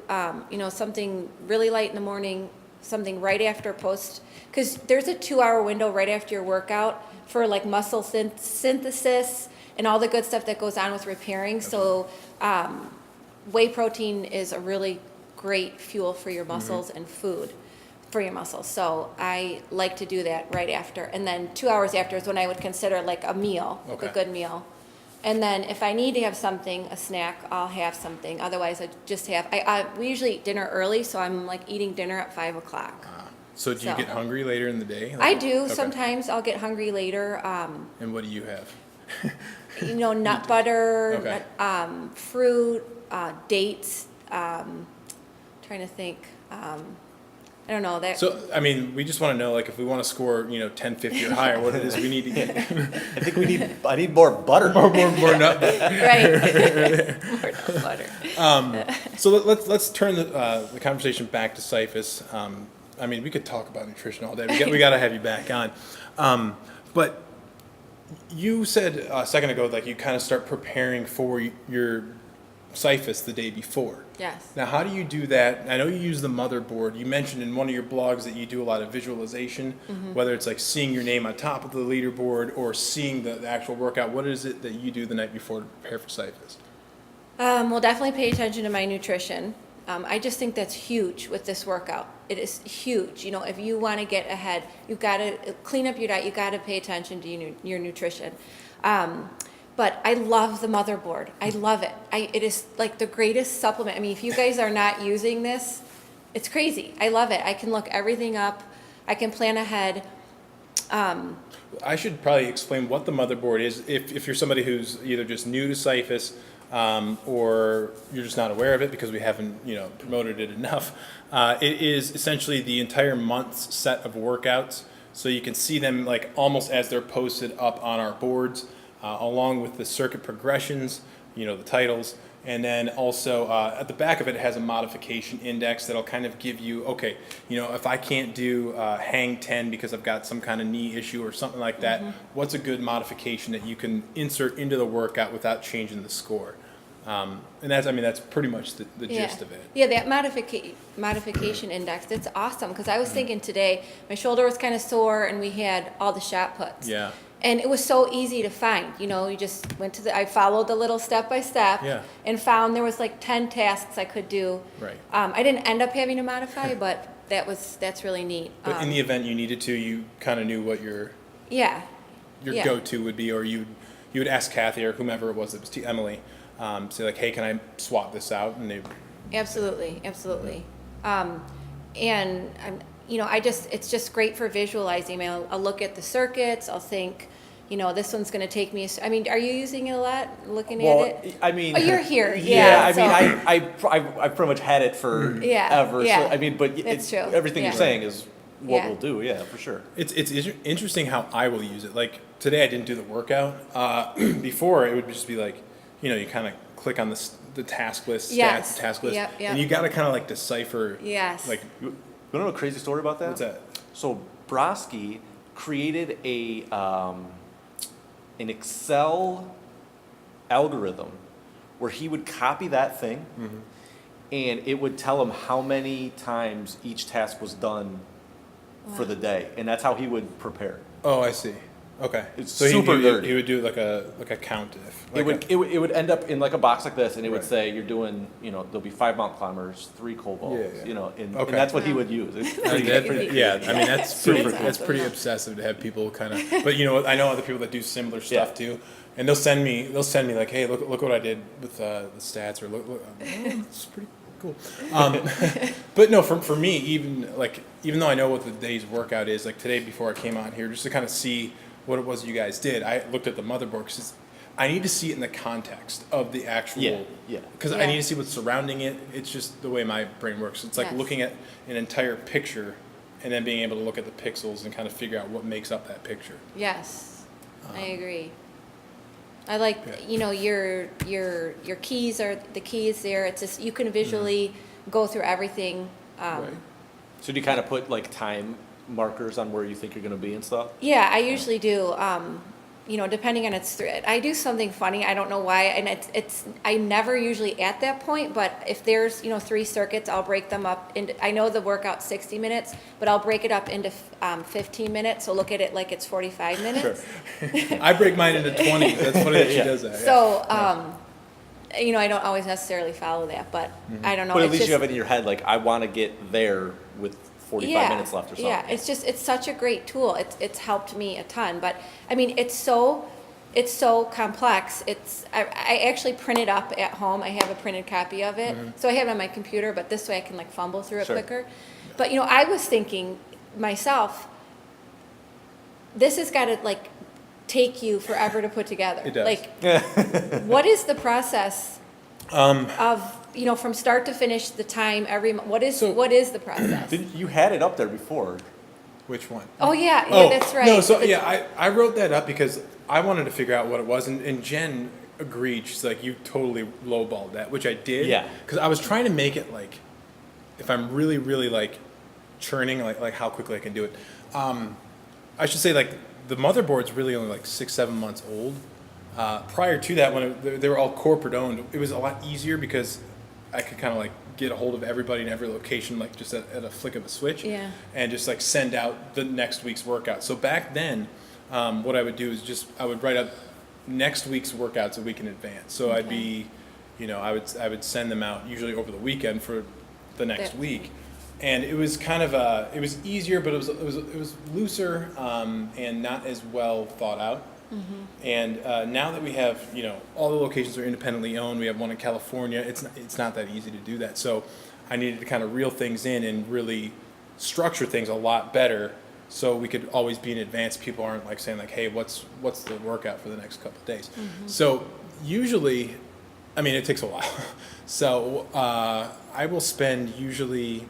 something really light in the morning, something right after because there's a 2-hour window right after your workout for like muscle synthesis and all the good stuff that goes on with repairing. So whey protein is a really great fuel for your muscles and food for your muscles. So I like to do that right after. And then 2 hours after is when I would consider like a meal, Okay. a good meal. And then if I need to have something, a snack, I'll have something. Otherwise, I just have, we usually eat dinner early, so I'm like eating dinner at 5 o'clock. So do you So. get hungry later in the day? I do. Okay. Sometimes I'll get hungry later. And what do you have? Nut butter, Okay. fruit, dates. Trying to think. I don't know that. So, I mean, we just want to know, like, if we want to score, 1050 or higher, what it is we need to get. I think I need more butter. more nut butter. Right. More nut butter. So let's turn the conversation back to Syphus. I mean, we could talk about nutrition all day. We got to have you back on. But you said a second ago, like, you kind of start preparing for your Syphus the day before. Yes. Now, how do you do that? I know you use the motherboard. You mentioned in one of your blogs that you do a lot of visualization, whether it's like seeing your name on top of the leaderboard or seeing the actual workout. What is it that you do the night before to prepare for Syphus? Well, definitely pay attention to my nutrition. I just think that's huge with this workout. It is huge. If you want to get ahead, you've got to clean up your diet. You've got to pay attention to your nutrition. But I love the motherboard. I love it. It is like the greatest supplement. I mean, if you guys are not using this, it's crazy. I love it. I can look everything up. I can plan ahead. I should probably explain what the motherboard is if you're somebody who's either just new to Syphus or you're just not aware of it because we haven't promoted it enough. It is essentially the entire month's set of workouts, so you can see them like almost as they're posted up on our boards. Along with the circuit progressions, the titles, and then also at the back of it, it has a modification index that'll kind of give you, okay, if I can't do hang 10 because I've got some kind of knee issue or something like that, what's a good modification that you can insert into the workout without changing the score? And that's pretty much the gist of it. Yeah, that modification index, it's awesome. Because I was thinking today, my shoulder was kind of sore and we had all the shot puts. Yeah. And it was so easy to find. You just went to I followed the little step by step and found there was like 10 tasks I could do. Right. I didn't end up having to modify, but that's really neat. But in the event you needed to, you kind of knew what your go-to would be, or you would ask Kathy or whomever it was that was Emily, say like, hey, can I swap this out? And they Absolutely. And it's just great for visualizing. I'll look at the circuits. I'll think, this one's going to take me. I mean, are you using it a lot? Looking Well, at it? I mean, Oh, you're here. Yeah, Yeah, I mean, I pretty much had it for ever. yeah. So, I mean, but That's true. everything Yeah. you're saying is what Yeah. we'll do. Yeah, for sure. It's interesting how I will use it. Like today, I didn't do the workout. Before, it would just be like, you kind of click on the task list, Yes. stats, task list, Yep, yep. and you got to kind of like decipher. Yes. Like, You want to know a crazy story about that? what's that? So Broski created an Excel algorithm where he would copy that thing, and it would tell him how many times each task was done for the day, and that's how he would prepare. Oh, I see. Okay. It's so super he nerdy. would do like a count if. Like It would end up in like a box like this, and it would Right. say you're doing, there'll be 5 mountain climbers, 3 kobolds, Yeah, yeah. and Okay. that's what he would use. It's pretty yeah, I mean that's Super pretty. cool. That's pretty obsessive to have people kind of. But I know other people that do similar stuff Yeah. too, and they'll send me like, hey, look what I did with the stats, or look, it's pretty cool. But no, for me, even though I know what the day's workout is, like today before I came out here, just to kind of see what it was you guys did, I looked at the motherboard because I need to see it in the context of the actual. Yeah. Because I Yeah. need to see what's surrounding it. It's just the way my brain works. It's like Yes. looking at an entire picture and then being able to look at the pixels and kind of figure out what makes up that picture. Yes, I agree. I like, your keys are the keys there. It's just, you can visually go through everything. Right. So do you kind of put like time markers on where you think you're going to be and stuff? Yeah, I usually do. Depending on I do something funny. I don't know why, and I never usually at that point. But if there's 3 circuits, I'll break them up into. I know the workout's 60 minutes, but I'll break it up into 15 minutes. So look at it like it's 45 minutes. I break mine into 20. That's funny that she Yeah. does that. Yeah. So I don't always necessarily follow that, but I don't know. But at it's least just, you have it in your head, like, I want to get there with 45 minutes left or something. Yeah, it's such a great tool. It's helped me a ton. But I mean, it's so complex. I actually print it up at home. I have a printed copy of it, so I have it on my computer. But this way, I can like fumble through it Sure. quicker. But I was thinking myself, this has got to like take you forever to put together. It does. Like, what is the process of from start to finish, the time every month? What is the process? You had it up there before. Which one? Oh yeah, Oh, that's right. No, so The- yeah, I wrote that up because I wanted to figure out what it was, and Jen agreed. She's like, you totally lowballed that, which I did. Yeah. Because I was trying to make it like, if I'm really, really like churning, like how quickly I can do it. I should say like the motherboard's really only like 6-7 months old. Prior to that, when they were all corporate owned, it was a lot easier because I could kind of like get a hold of everybody in every location, like just at a flick of a switch, Yeah. and just like send out the next week's workout. So back then, what I would do is I would write up next week's workouts a week in advance. So I'd be, I would send them out usually over the weekend for the next That- week, and it was kind of it was easier, but it was looser and not as well thought out. And now that we have, all the locations are independently owned, we have one in California, it's not that easy to do that. So I needed to kind of reel things in and really structure things a lot better so we could always be in advance. People aren't like saying like, hey, what's the workout for the next couple of days? So usually, I mean, it takes a while. So I will spend usually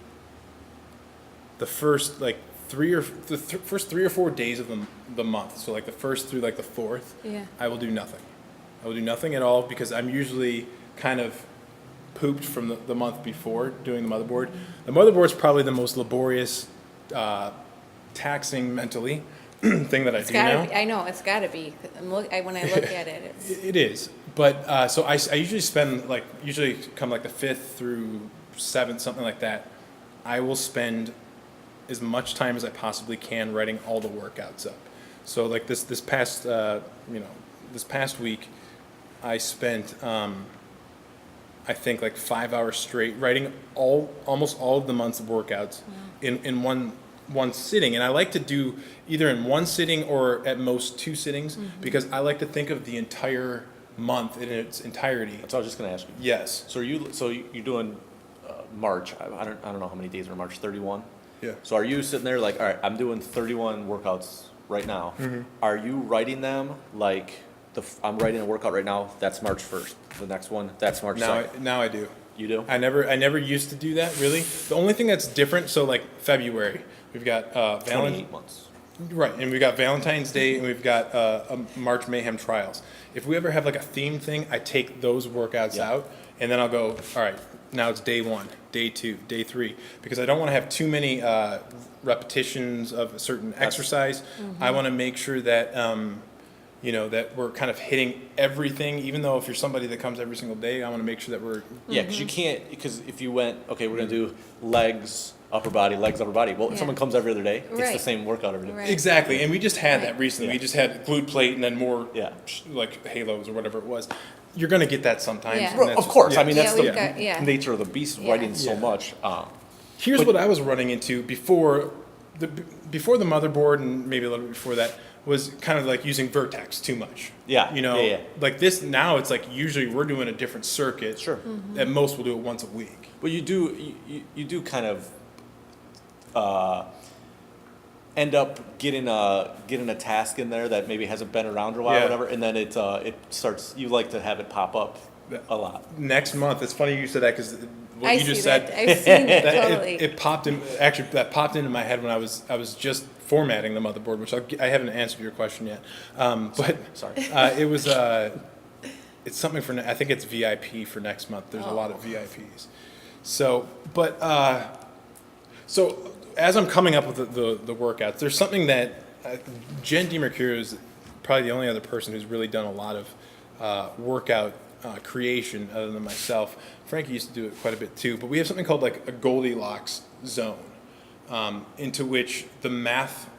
the first like first 3 or 4 days of the month. So like the first through like the 4th, Yeah. I will do nothing. I will do nothing at all because I'm usually kind of pooped from the month before doing the motherboard. The motherboard's probably the most laborious, taxing mentally thing that I It's do gotta now. be. I know it's got to be. When I look at it, it's It is, but so I usually spend usually come like the 5th through 7th, something like that. I will spend as much time as I possibly can writing all the workouts up. So like this past this past week, I spent I think like 5 hours straight writing almost all of the month's workouts in one sitting. And I like to do either in one sitting or at most 2 sittings because I like to think of the entire month in its entirety. That's what I was just going to ask you. Yes. So you're doing March. I don't know how many days are in March. 31. Yeah. So are you sitting there like, all right, I'm doing 31 workouts right now, Mm-hmm. are you writing them like I'm writing a workout right now, that's March 1st. The next one, that's March 2nd. Now I do. You do? I never used to do that, really. The only thing that's different, so like February, we've got 28 months. Right, and we've got Valentine's Day, and we've got March Mayhem Trials. If we ever have like a theme thing, I take those workouts Yeah. out, and then I'll go, all right, now it's day 1, day 2, day 3, because I don't want to have too many repetitions of a certain exercise. I want to make sure that, that we're kind of hitting everything, even though if you're somebody that comes every single day, I want to make sure that we're... Yeah, because you can't, because if you went, okay, we're going to do legs, upper body, legs, upper body. Well, if Yeah. someone comes every other day, it's the Right. same workout every day. Right. Exactly, and we just had that Right. recently. Yeah. We just had glute plate and then more Yeah. like halos or whatever it was. You're going to get that sometimes. Yeah. and Well, that's of just- course. yeah. I mean, that's Yeah, we've got- yeah. nature of the beast, Yeah. writing so Yeah. much. Here's But- what I was running into before the motherboard and maybe a little bit before that was kind of like using Vertex too much. Yeah, yeah. Like this now it's like usually we're doing a different circuit. Sure. At most we'll do it once a week. But you do kind of end up getting a task in there that maybe hasn't been around for a while, Yeah. or whatever, and then it starts. You like to have it pop up a lot. Next month, it's funny you said that because what I you see just that. said. I've seen it that totally. it popped in. Actually, that popped into my head when I was just formatting the motherboard, which I haven't answered your question yet. But Sorry. it was it's something for I think it's VIP for next month. There's a lot of VIPs. So, but so as I'm coming up with the workouts, there's something that Jen DiMercurio is probably the only other person who's really done a lot of workout creation other than myself. Frankie used to do it quite a bit too, but we have something called like a Goldilocks zone, into which the math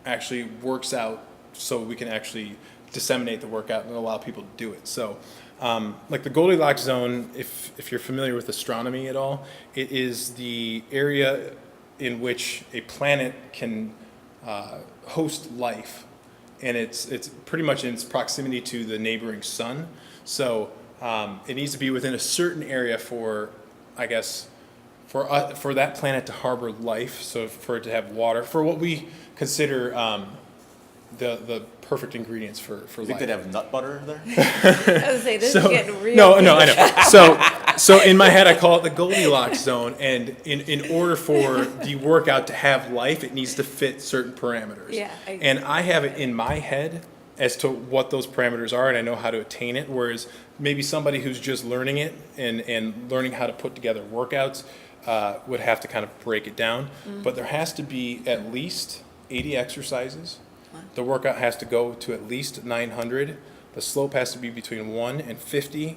actually works out so we can actually disseminate the workout and allow people to do it. So like the Goldilocks zone, if you're familiar with astronomy at all, it is the area in which a planet can host life, and it's pretty much in its proximity to the neighboring sun. So it needs to be within a certain area for, I guess, for that planet to harbor life. So for it to have water, for what we consider the perfect ingredients for You think life. they'd have nut butter there? I was gonna say, this is getting real. No, I know. So in my head, I call it the Goldilocks zone, and in order for the workout to have life, it needs to fit certain parameters. Yeah, And I have it in my head as to what those parameters are, and I know how to attain it, whereas maybe somebody who's just learning it and learning how to put together workouts would have to kind of break it down. But there has to be at least 80 exercises. The workout has to go to at least 900. The slope has to be between 1 and 50.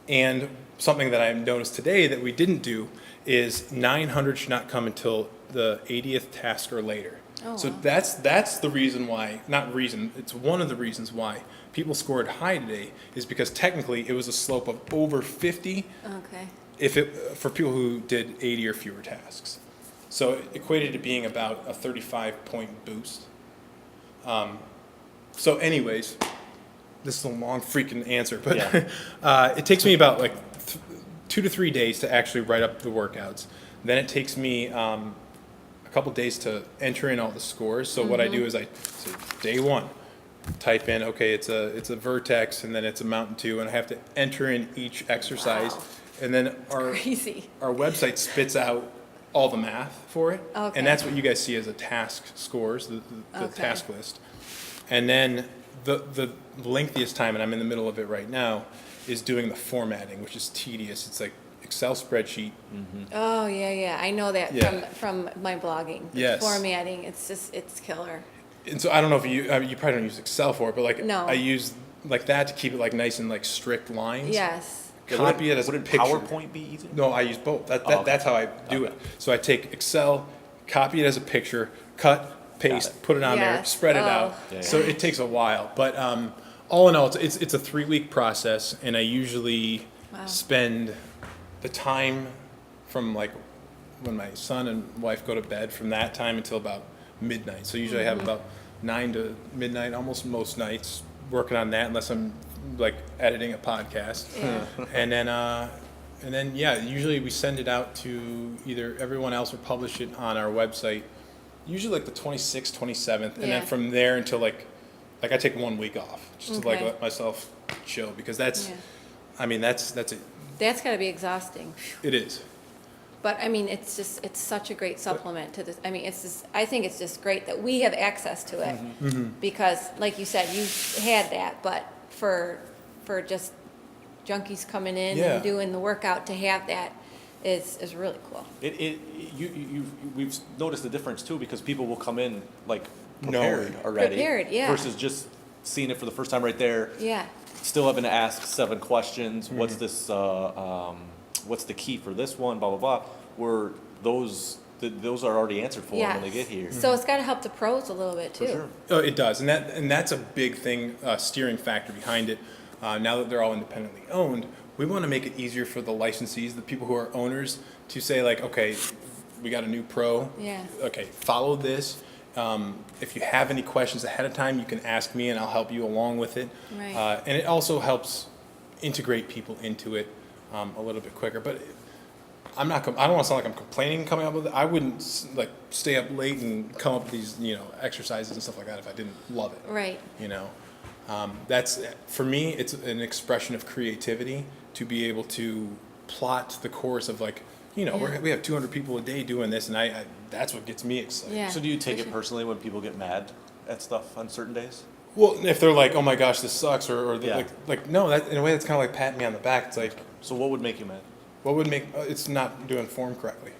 And something that I noticed today that we didn't do is 900 should not come until the 80th task or later. Oh, So wow. that's the reason why, not reason, it's one of the reasons why people scored high today, is because technically it was a slope of over 50 Okay. for people who did 80 or fewer tasks. So it equated to being about a 35-point boost. So anyways, this is a long freaking answer, but Yeah. it takes me about like 2 to 3 days to actually write up the workouts. Then it takes me a couple days to enter in all the scores. So what I do is I say day 1, type in, okay, it's a Vertex, and then it's a Mountain 2, and I have to enter in each exercise. Wow. And then Crazy. our website spits out all the math for it. Okay. And that's what you guys see as a task scores, the Okay. task list. And then the lengthiest time, and I'm in the middle of it right now, is doing the formatting, which is tedious. It's like Excel spreadsheet. Oh, yeah. I know that Yeah. from my blogging. The Yes. Formatting, it's killer. And so I don't know if you probably don't use Excel for it, but like No. I use like that to keep it like nice and like strict lines. Yes. Copy it as a Would picture. PowerPoint be easy? No, I use both. Oh, okay. That's how I do it. So I take Excel, copy it as a picture, cut, paste, it. put it on there, Yes. spread it Oh. out. Yeah, So yeah. it takes a while, but all in all, it's a 3-week process, and I usually Wow. spend the time from like when my son and wife go to bed, from that time until about midnight. So usually I have about 9 to midnight, almost most nights, working on that, unless I'm like editing a podcast. Yeah. And then yeah, usually we send it out to either everyone else or publish it on our website usually like the 26th, 27th, and Yeah. then from there until like I take 1 week off just to like Okay. let myself chill, because that's, Yeah. I mean, that's it. That's gotta be exhausting. It is. But I mean, it's such a great supplement to this. I mean, I think it's just great that we have access to it. Because like you said, you had that, but for just junkies coming in Yeah. and doing the workout, to have that is really cool. We've noticed the difference too, because people will come in like Knowing. prepared already. Prepared, yeah. Versus just seeing it for the first time right there. Yeah, Still having to ask 7 questions. Mm-hmm. What's this? What's the key for this one? Blah blah blah. Where those are already answered for yeah. when they get here. So it's gotta help the pros a little bit too. For sure. Oh, it does, and that's a big thing, steering factor behind it. Now that they're all independently owned, we want to make it easier for the licensees, the people who are owners, to say like, okay, we got a new pro. Yeah. Okay, follow this. If you have any questions ahead of time, you can ask me, and I'll help you along with it. Right. And it also helps integrate people into it a little bit quicker. But I don't want to sound like I'm complaining coming up with it. I wouldn't like stay up late and come up with these, exercises and stuff like that if I didn't love it. Right. That's, for me, it's an expression of creativity to be able to plot the course of like, Yeah. we have 200 people a day doing this, and I that's what gets me excited. Yeah. So do you take for it sure. personally when people get mad at stuff on certain days? Well, if they're like, oh my gosh, this sucks, or Yeah. like no, that in a way that's kind of like patting me on the back. It's like, So what would make you mad? what would make it's not doing form correctly.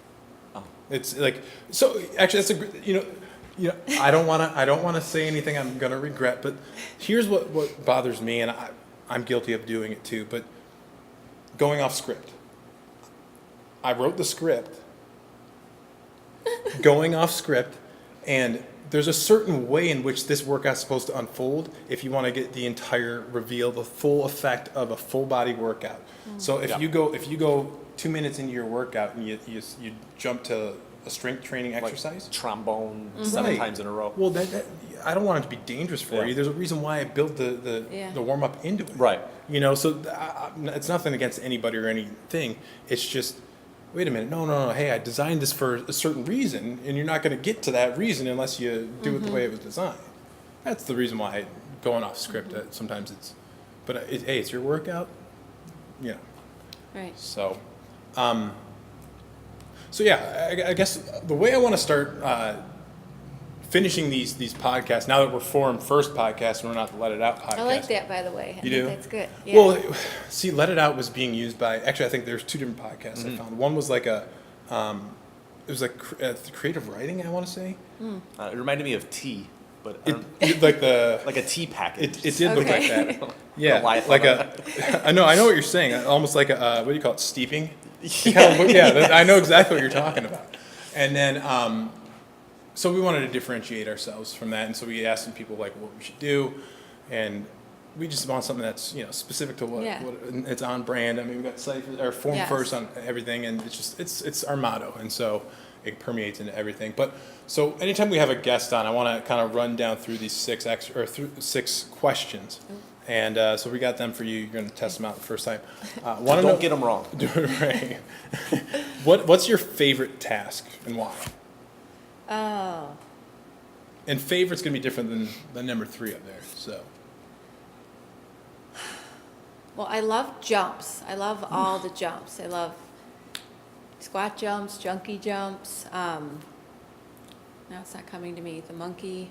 Oh. It's like, so actually that's I don't want to say anything I'm gonna regret, but here's what bothers me, and I'm guilty of doing it too, but going off script. I wrote the script, going off script, and there's a certain way in which this workout's supposed to unfold if you want to get the entire reveal, the full effect of a full body workout. So if Yeah. you go 2 minutes into your workout and you jump to a strength training exercise, Like trombone 7 Right. times in a row. well, that I don't want it to be dangerous for Yeah. you. There's a reason why I built the Yeah. warm up into it. Right. So it's nothing against anybody or anything. It's just, wait a minute, no. Hey, I designed this for a certain reason, and you're not going to get to that reason unless you do it the way it was designed. That's the reason why going off script. Sometimes but hey, it's your workout. Right. So, yeah, I guess the way I want to start finishing these podcasts, now that we're formed first podcast and we're not the Let It Out podcast. I like that, by the way. I You think do? that's good. Yeah. Well, see, Let It Out was being used by, actually, I think there's 2 different podcasts Mm-hmm. I found. One was like it was like creative writing, I want to say. It reminded me of tea, but I don't- Like the, like a tea package. it did look like Okay. that. Yeah, Goliath like on I know what you're saying. Almost like what do you call it, steeping? I know exactly what you're talking about. And then, so we wanted to differentiate ourselves from that, and so we asked some people like what we should do, and we just want something that's specific to what it's on brand. I mean, we got Syphus or form Yes. first on everything, and it's our motto, and so it permeates into everything. But so anytime we have a guest on, I want to kind of run down through these 6 questions. And so we got them for you. You're going to test them out the first time. Don't get them wrong. Right. What's your favorite task and why? Oh. And favorite's going to be different than the number 3 up there. So Well, I love jumps. I love all the jumps. I love squat jumps, junkie jumps. Now it's not coming to me. The monkey.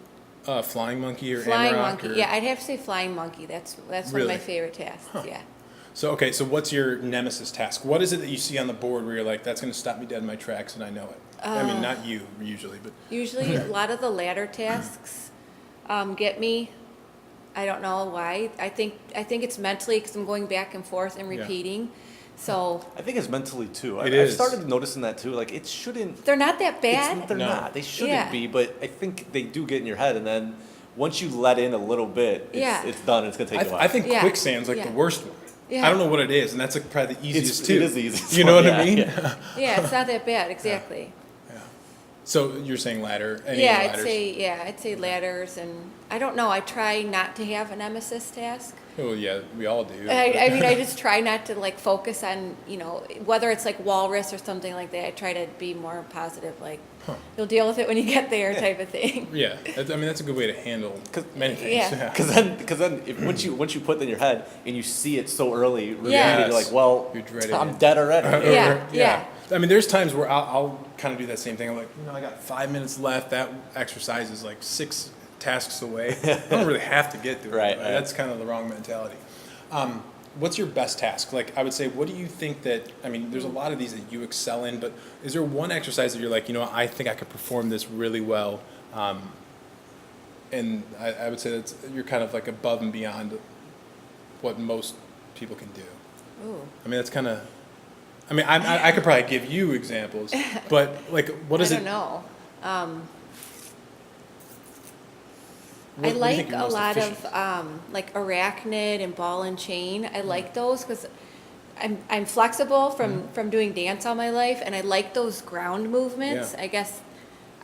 flying monkey or Flying AMROC monkey. or- Yeah, I'd have to say flying monkey. That's one of Really? my favorite tasks. Huh. Yeah. So okay, so what's your nemesis task? What is it that you see on the board where you're like, that's going to stop me dead in my tracks, and I know it? I mean, not you usually, but Usually, a lot of the ladder tasks get me. I don't know why. I think it's mentally because I'm going back and forth and Yeah. repeating. So I think it's mentally too. It I've is. started noticing that too. Like it shouldn't. they're not that bad. They're No. not. They shouldn't Yeah. be. But I think they do get in your head, and then once you let in a little bit, Yeah. it's done. It's gonna take a while. I think Yeah. quicksand's like Yeah. the worst one. Yeah. I don't know what it is, and that's like probably the easiest It too. is the easiest You know one, what I yeah, mean? yeah. Yeah, it's not that bad. Exactly. So you're saying ladder? Any Yeah, ladders? I'd say ladders, and I don't know. I try not to have a nemesis task. Well, yeah, we all do. I mean, I just try not to like focus on, whether it's like walrus or something like that. I try to be more positive, like you'll deal with it when you get there type of thing. Yeah, that's a good way to handle many things. Yeah. Because then once you put it in your head and you see it so early, Yeah. you're like, well, You're dreading I'm it. dead already. Yeah. I mean, there's times where I'll kind of do that same thing. I'm like, I got 5 minutes left. That exercise is like 6 tasks away. I don't really have to get to it. Right. That's kind of the wrong mentality. What's your best task? Like, I would say, what do you think that, I mean, there's a lot of these that you excel in, but is there one exercise that you're like, I think I could perform this really well? And I would say that you're kind of like above and beyond what most people can do. Ooh. I mean, that's kind of, I could probably give you examples, but like, what is I it? don't know. What I do you like think you're a most lot efficient? of like arachnid and ball and chain. I like those because I'm flexible from doing dance all my life, and I like those ground movements. Yeah. I guess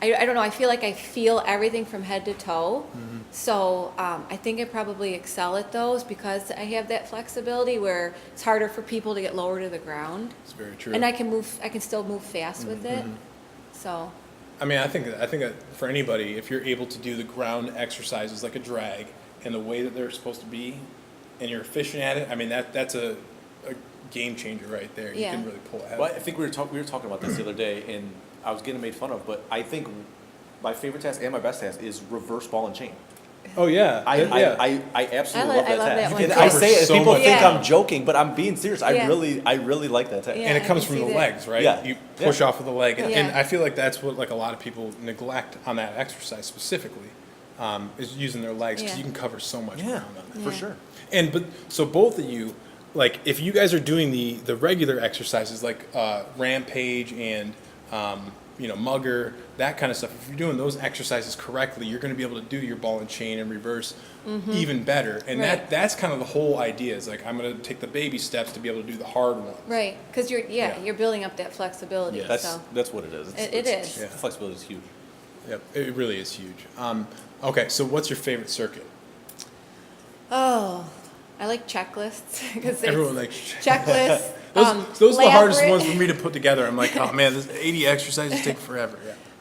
I don't know. I feel like I feel everything from head to toe. So I think I probably excel at those because I have that flexibility where it's harder for people to get lower to the ground, It's very true. and I can still move fast with it. So. I mean, I think that for anybody, if you're able to do the ground exercises like a drag and the way that they're supposed to be, and you're efficient at it, I mean, that's a game changer right there. You Yeah. can really pull it out. Well, I think we were talking about this the other day, and I was getting made fun of, but I think my favorite task and my best task is reverse ball and chain. Oh yeah, I absolutely love that I love that task. one And too. I say it, So people much think fun. I'm joking, but I'm being serious. I Yeah. really like that task. Yeah. and it I comes can from the see that. legs, right? Yeah. You push off of the leg, and Yeah. I feel like that's what like a lot of people neglect on that exercise specifically, is using their legs because Yeah. you can cover so much Yeah, ground on that. for Yeah. sure. And so both of you, like if you guys are doing the regular exercises like rampage and mugger, that kind of stuff, if you're doing those exercises correctly, you're going to be able to do your ball and chain and reverse even better. And Right. that's kind of the whole idea, is like I'm going to take the baby steps to be able to do the hard ones. Right, because Yeah. you're building up that flexibility. So That's what it is. It is. Yeah. Flexibility is huge. Yep, it really is huge. Okay, so what's your favorite circuit? I like checklists because Everyone likes checklists. those are the hardest labyrinth. ones for me to put together. I'm like, oh man, this 80 exercises take forever.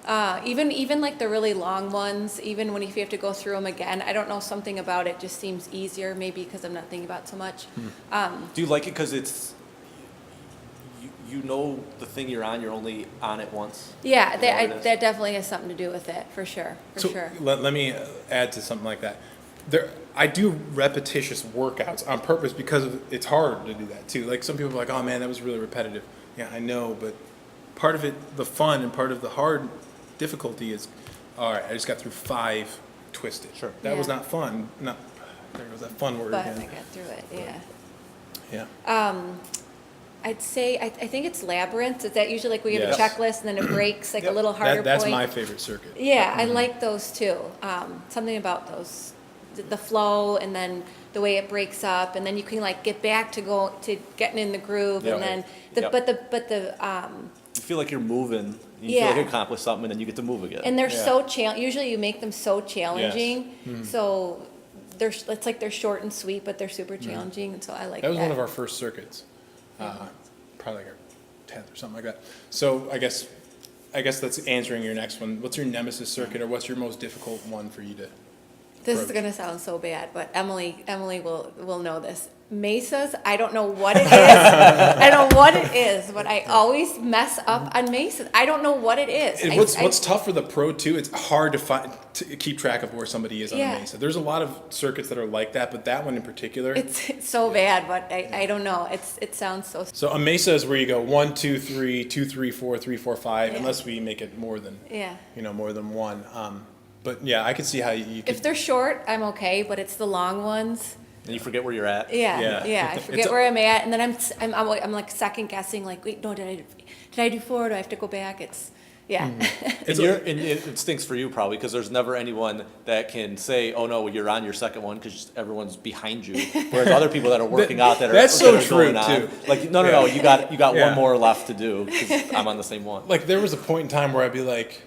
Yeah. Even like the really long ones, even when if you have to go through them again, I don't know, something about it just seems easier, maybe because I'm not thinking about it so much. Do you like it because it's you know the thing you're on, you're only on it once? Yeah, Is that what it is? that definitely has something to do with it, for sure. So let me add to something like that. I do repetitious workouts on purpose because it's hard to do that too. Like some people are like, oh man, that was really repetitive. Yeah, I know, but part of it, the fun and part of the hard difficulty is, all right, I just got through 5 twisted. Sure. That was Yeah. not fun. There goes that fun word But I again. got through it, yeah. Yeah. I'd say, I think it's labyrinth. Is that usually like we have Yes. a checklist and then it breaks like a little harder That's point? my favorite circuit. Yeah, I like those too. Something about those, the flow, and then the way it breaks up, and then you can like get back to getting in the groove, Yeah. and then Yeah. but the You feel like you're moving. You feel Yeah. like you accomplished something, and then you get to move again. and they're Yeah. so usually you make them so challenging, so it's like they're short and sweet, but they're super challenging, and so I like That that. was one of our first circuits, probably like our 10th or something like that. So I guess that's answering your next one. What's your Nemesis circuit, or what's your most difficult one for you to? This is approach? gonna sound so bad, but Emily will know this. Mesas, I don't know what it is. I don't know what it is, but I always mess up on mesas. I don't know what it is. And what's tough for the pro too, it's hard to keep track of where somebody is on Yeah. a mesa. There's a lot of circuits that are like that, but that one in particular. It's so bad, but I don't know. It sounds so. So a mesa is where you go 1, 2, 3, 2, 3, 4, 3, 4, 5, Yeah. unless we make it more than Yeah. more than one. But yeah, I could see how you could. If they're short, I'm okay, but it's the long ones. and you forget where you're at. Yeah. Yeah. I It's forget a- where I'm at, and then I'm like second guessing. Like, wait, no, did I do 4? Do I have to go back? It's yeah. And it stinks for you probably because there's never anyone that can say, "Oh no, you're on your second one," because everyone's behind you. Whereas other people that are working out that are That's so that are true, going on, too. like no, you got Yeah. one more left to do because I'm on the same one. Like there was a point in time where I'd be like,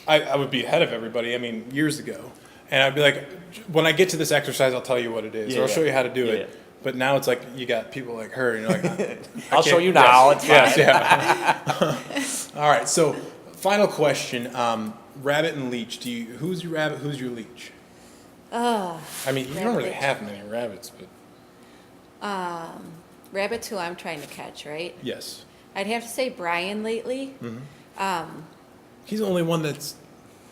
I would be ahead of everybody. I mean, years ago, and I'd be like, when I get to this exercise, I'll tell you what it is, or I'll show you how to do it. Yeah. But now it's like you got people like her, and you're like, I'll show you now. Yes, yeah. All right. So, final question: rabbit and leech. Who's your rabbit? Who's your leech? I mean, you don't really rabbit. have many rabbits, but Rabbit's who I'm trying to catch, right? yes, I'd have to say Brian lately. he's the only one that's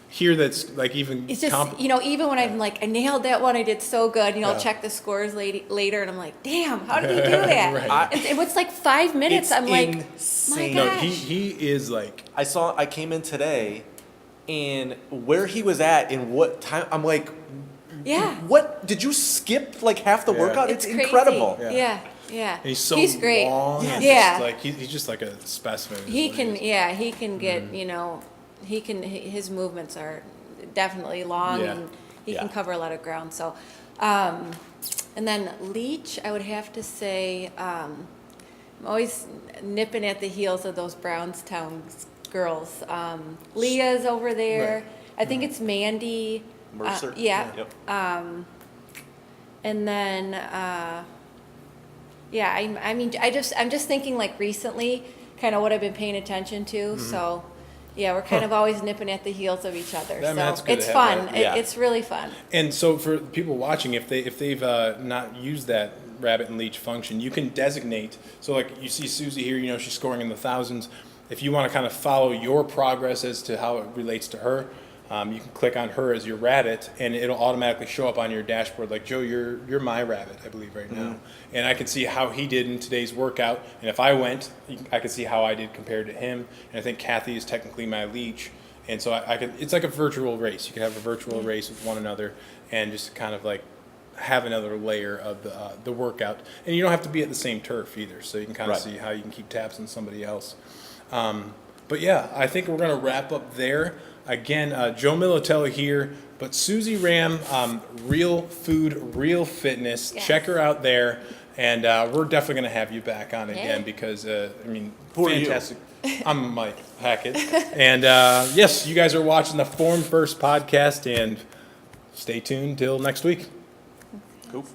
here that's like even. It's just, even when I'm like, I nailed that one, I did so good, Yeah. I'll check the scores later, and I'm like, damn, how did he do that? Right. It was like 5 minutes. It's I'm like, insane. my No, gosh. he is like. I came in today, and where he was at in what time, I'm like, Yeah. what, did you skip like half the Yeah. workout? It's It's crazy. incredible. Yeah. Yeah. And he's so He's great. long. Yes. and Yeah. just like he's just like a specimen. is He what can, is. he can get, his movements are definitely long, Yeah. and he Yeah. can cover a lot of ground. So, and then Leach, I would have to say, I'm always nipping at the heels of those Brownstown girls. Leah's over there. Right. I think it's Mandy. Mercer. Yeah. Yep. And then, I'm just thinking like recently, kind of what I've been paying attention to. So, yeah, we're kind of always nipping at the heels of each other. I mean, So that's good it's to have fun. that. Yeah. It's really fun. And so for people watching, if they've not used that rabbit and leech function, you can designate. So like you see Susie here, she's scoring in the thousands. If you want to kind of follow your progress as to how it relates to her, you can click on her as your rabbit, and it'll automatically show up on your dashboard. Like, Joe, you're my rabbit, I believe, right now. And I can see how he did in today's workout. And if I went, I could see how I did compared to him. And I think Kathy is technically my leech. And so I could. It's like a virtual race. You could have a virtual race with one another, and just kind of like have another layer of the workout. And you don't have to be at the same turf either, so you can kind of Right. see how you can keep tabs on somebody else. But yeah, I think we're going to wrap up there. Again, Joe Militello here, but Susie Rahaim, Real Food, Real Fitness. Yes. Check her out there, and we're definitely going to have you back on again Yeah. because, Who are you? fantastic. I'm Mike Hackett. And yes, you guys are watching the Form First podcast, and stay tuned till next week. Cool.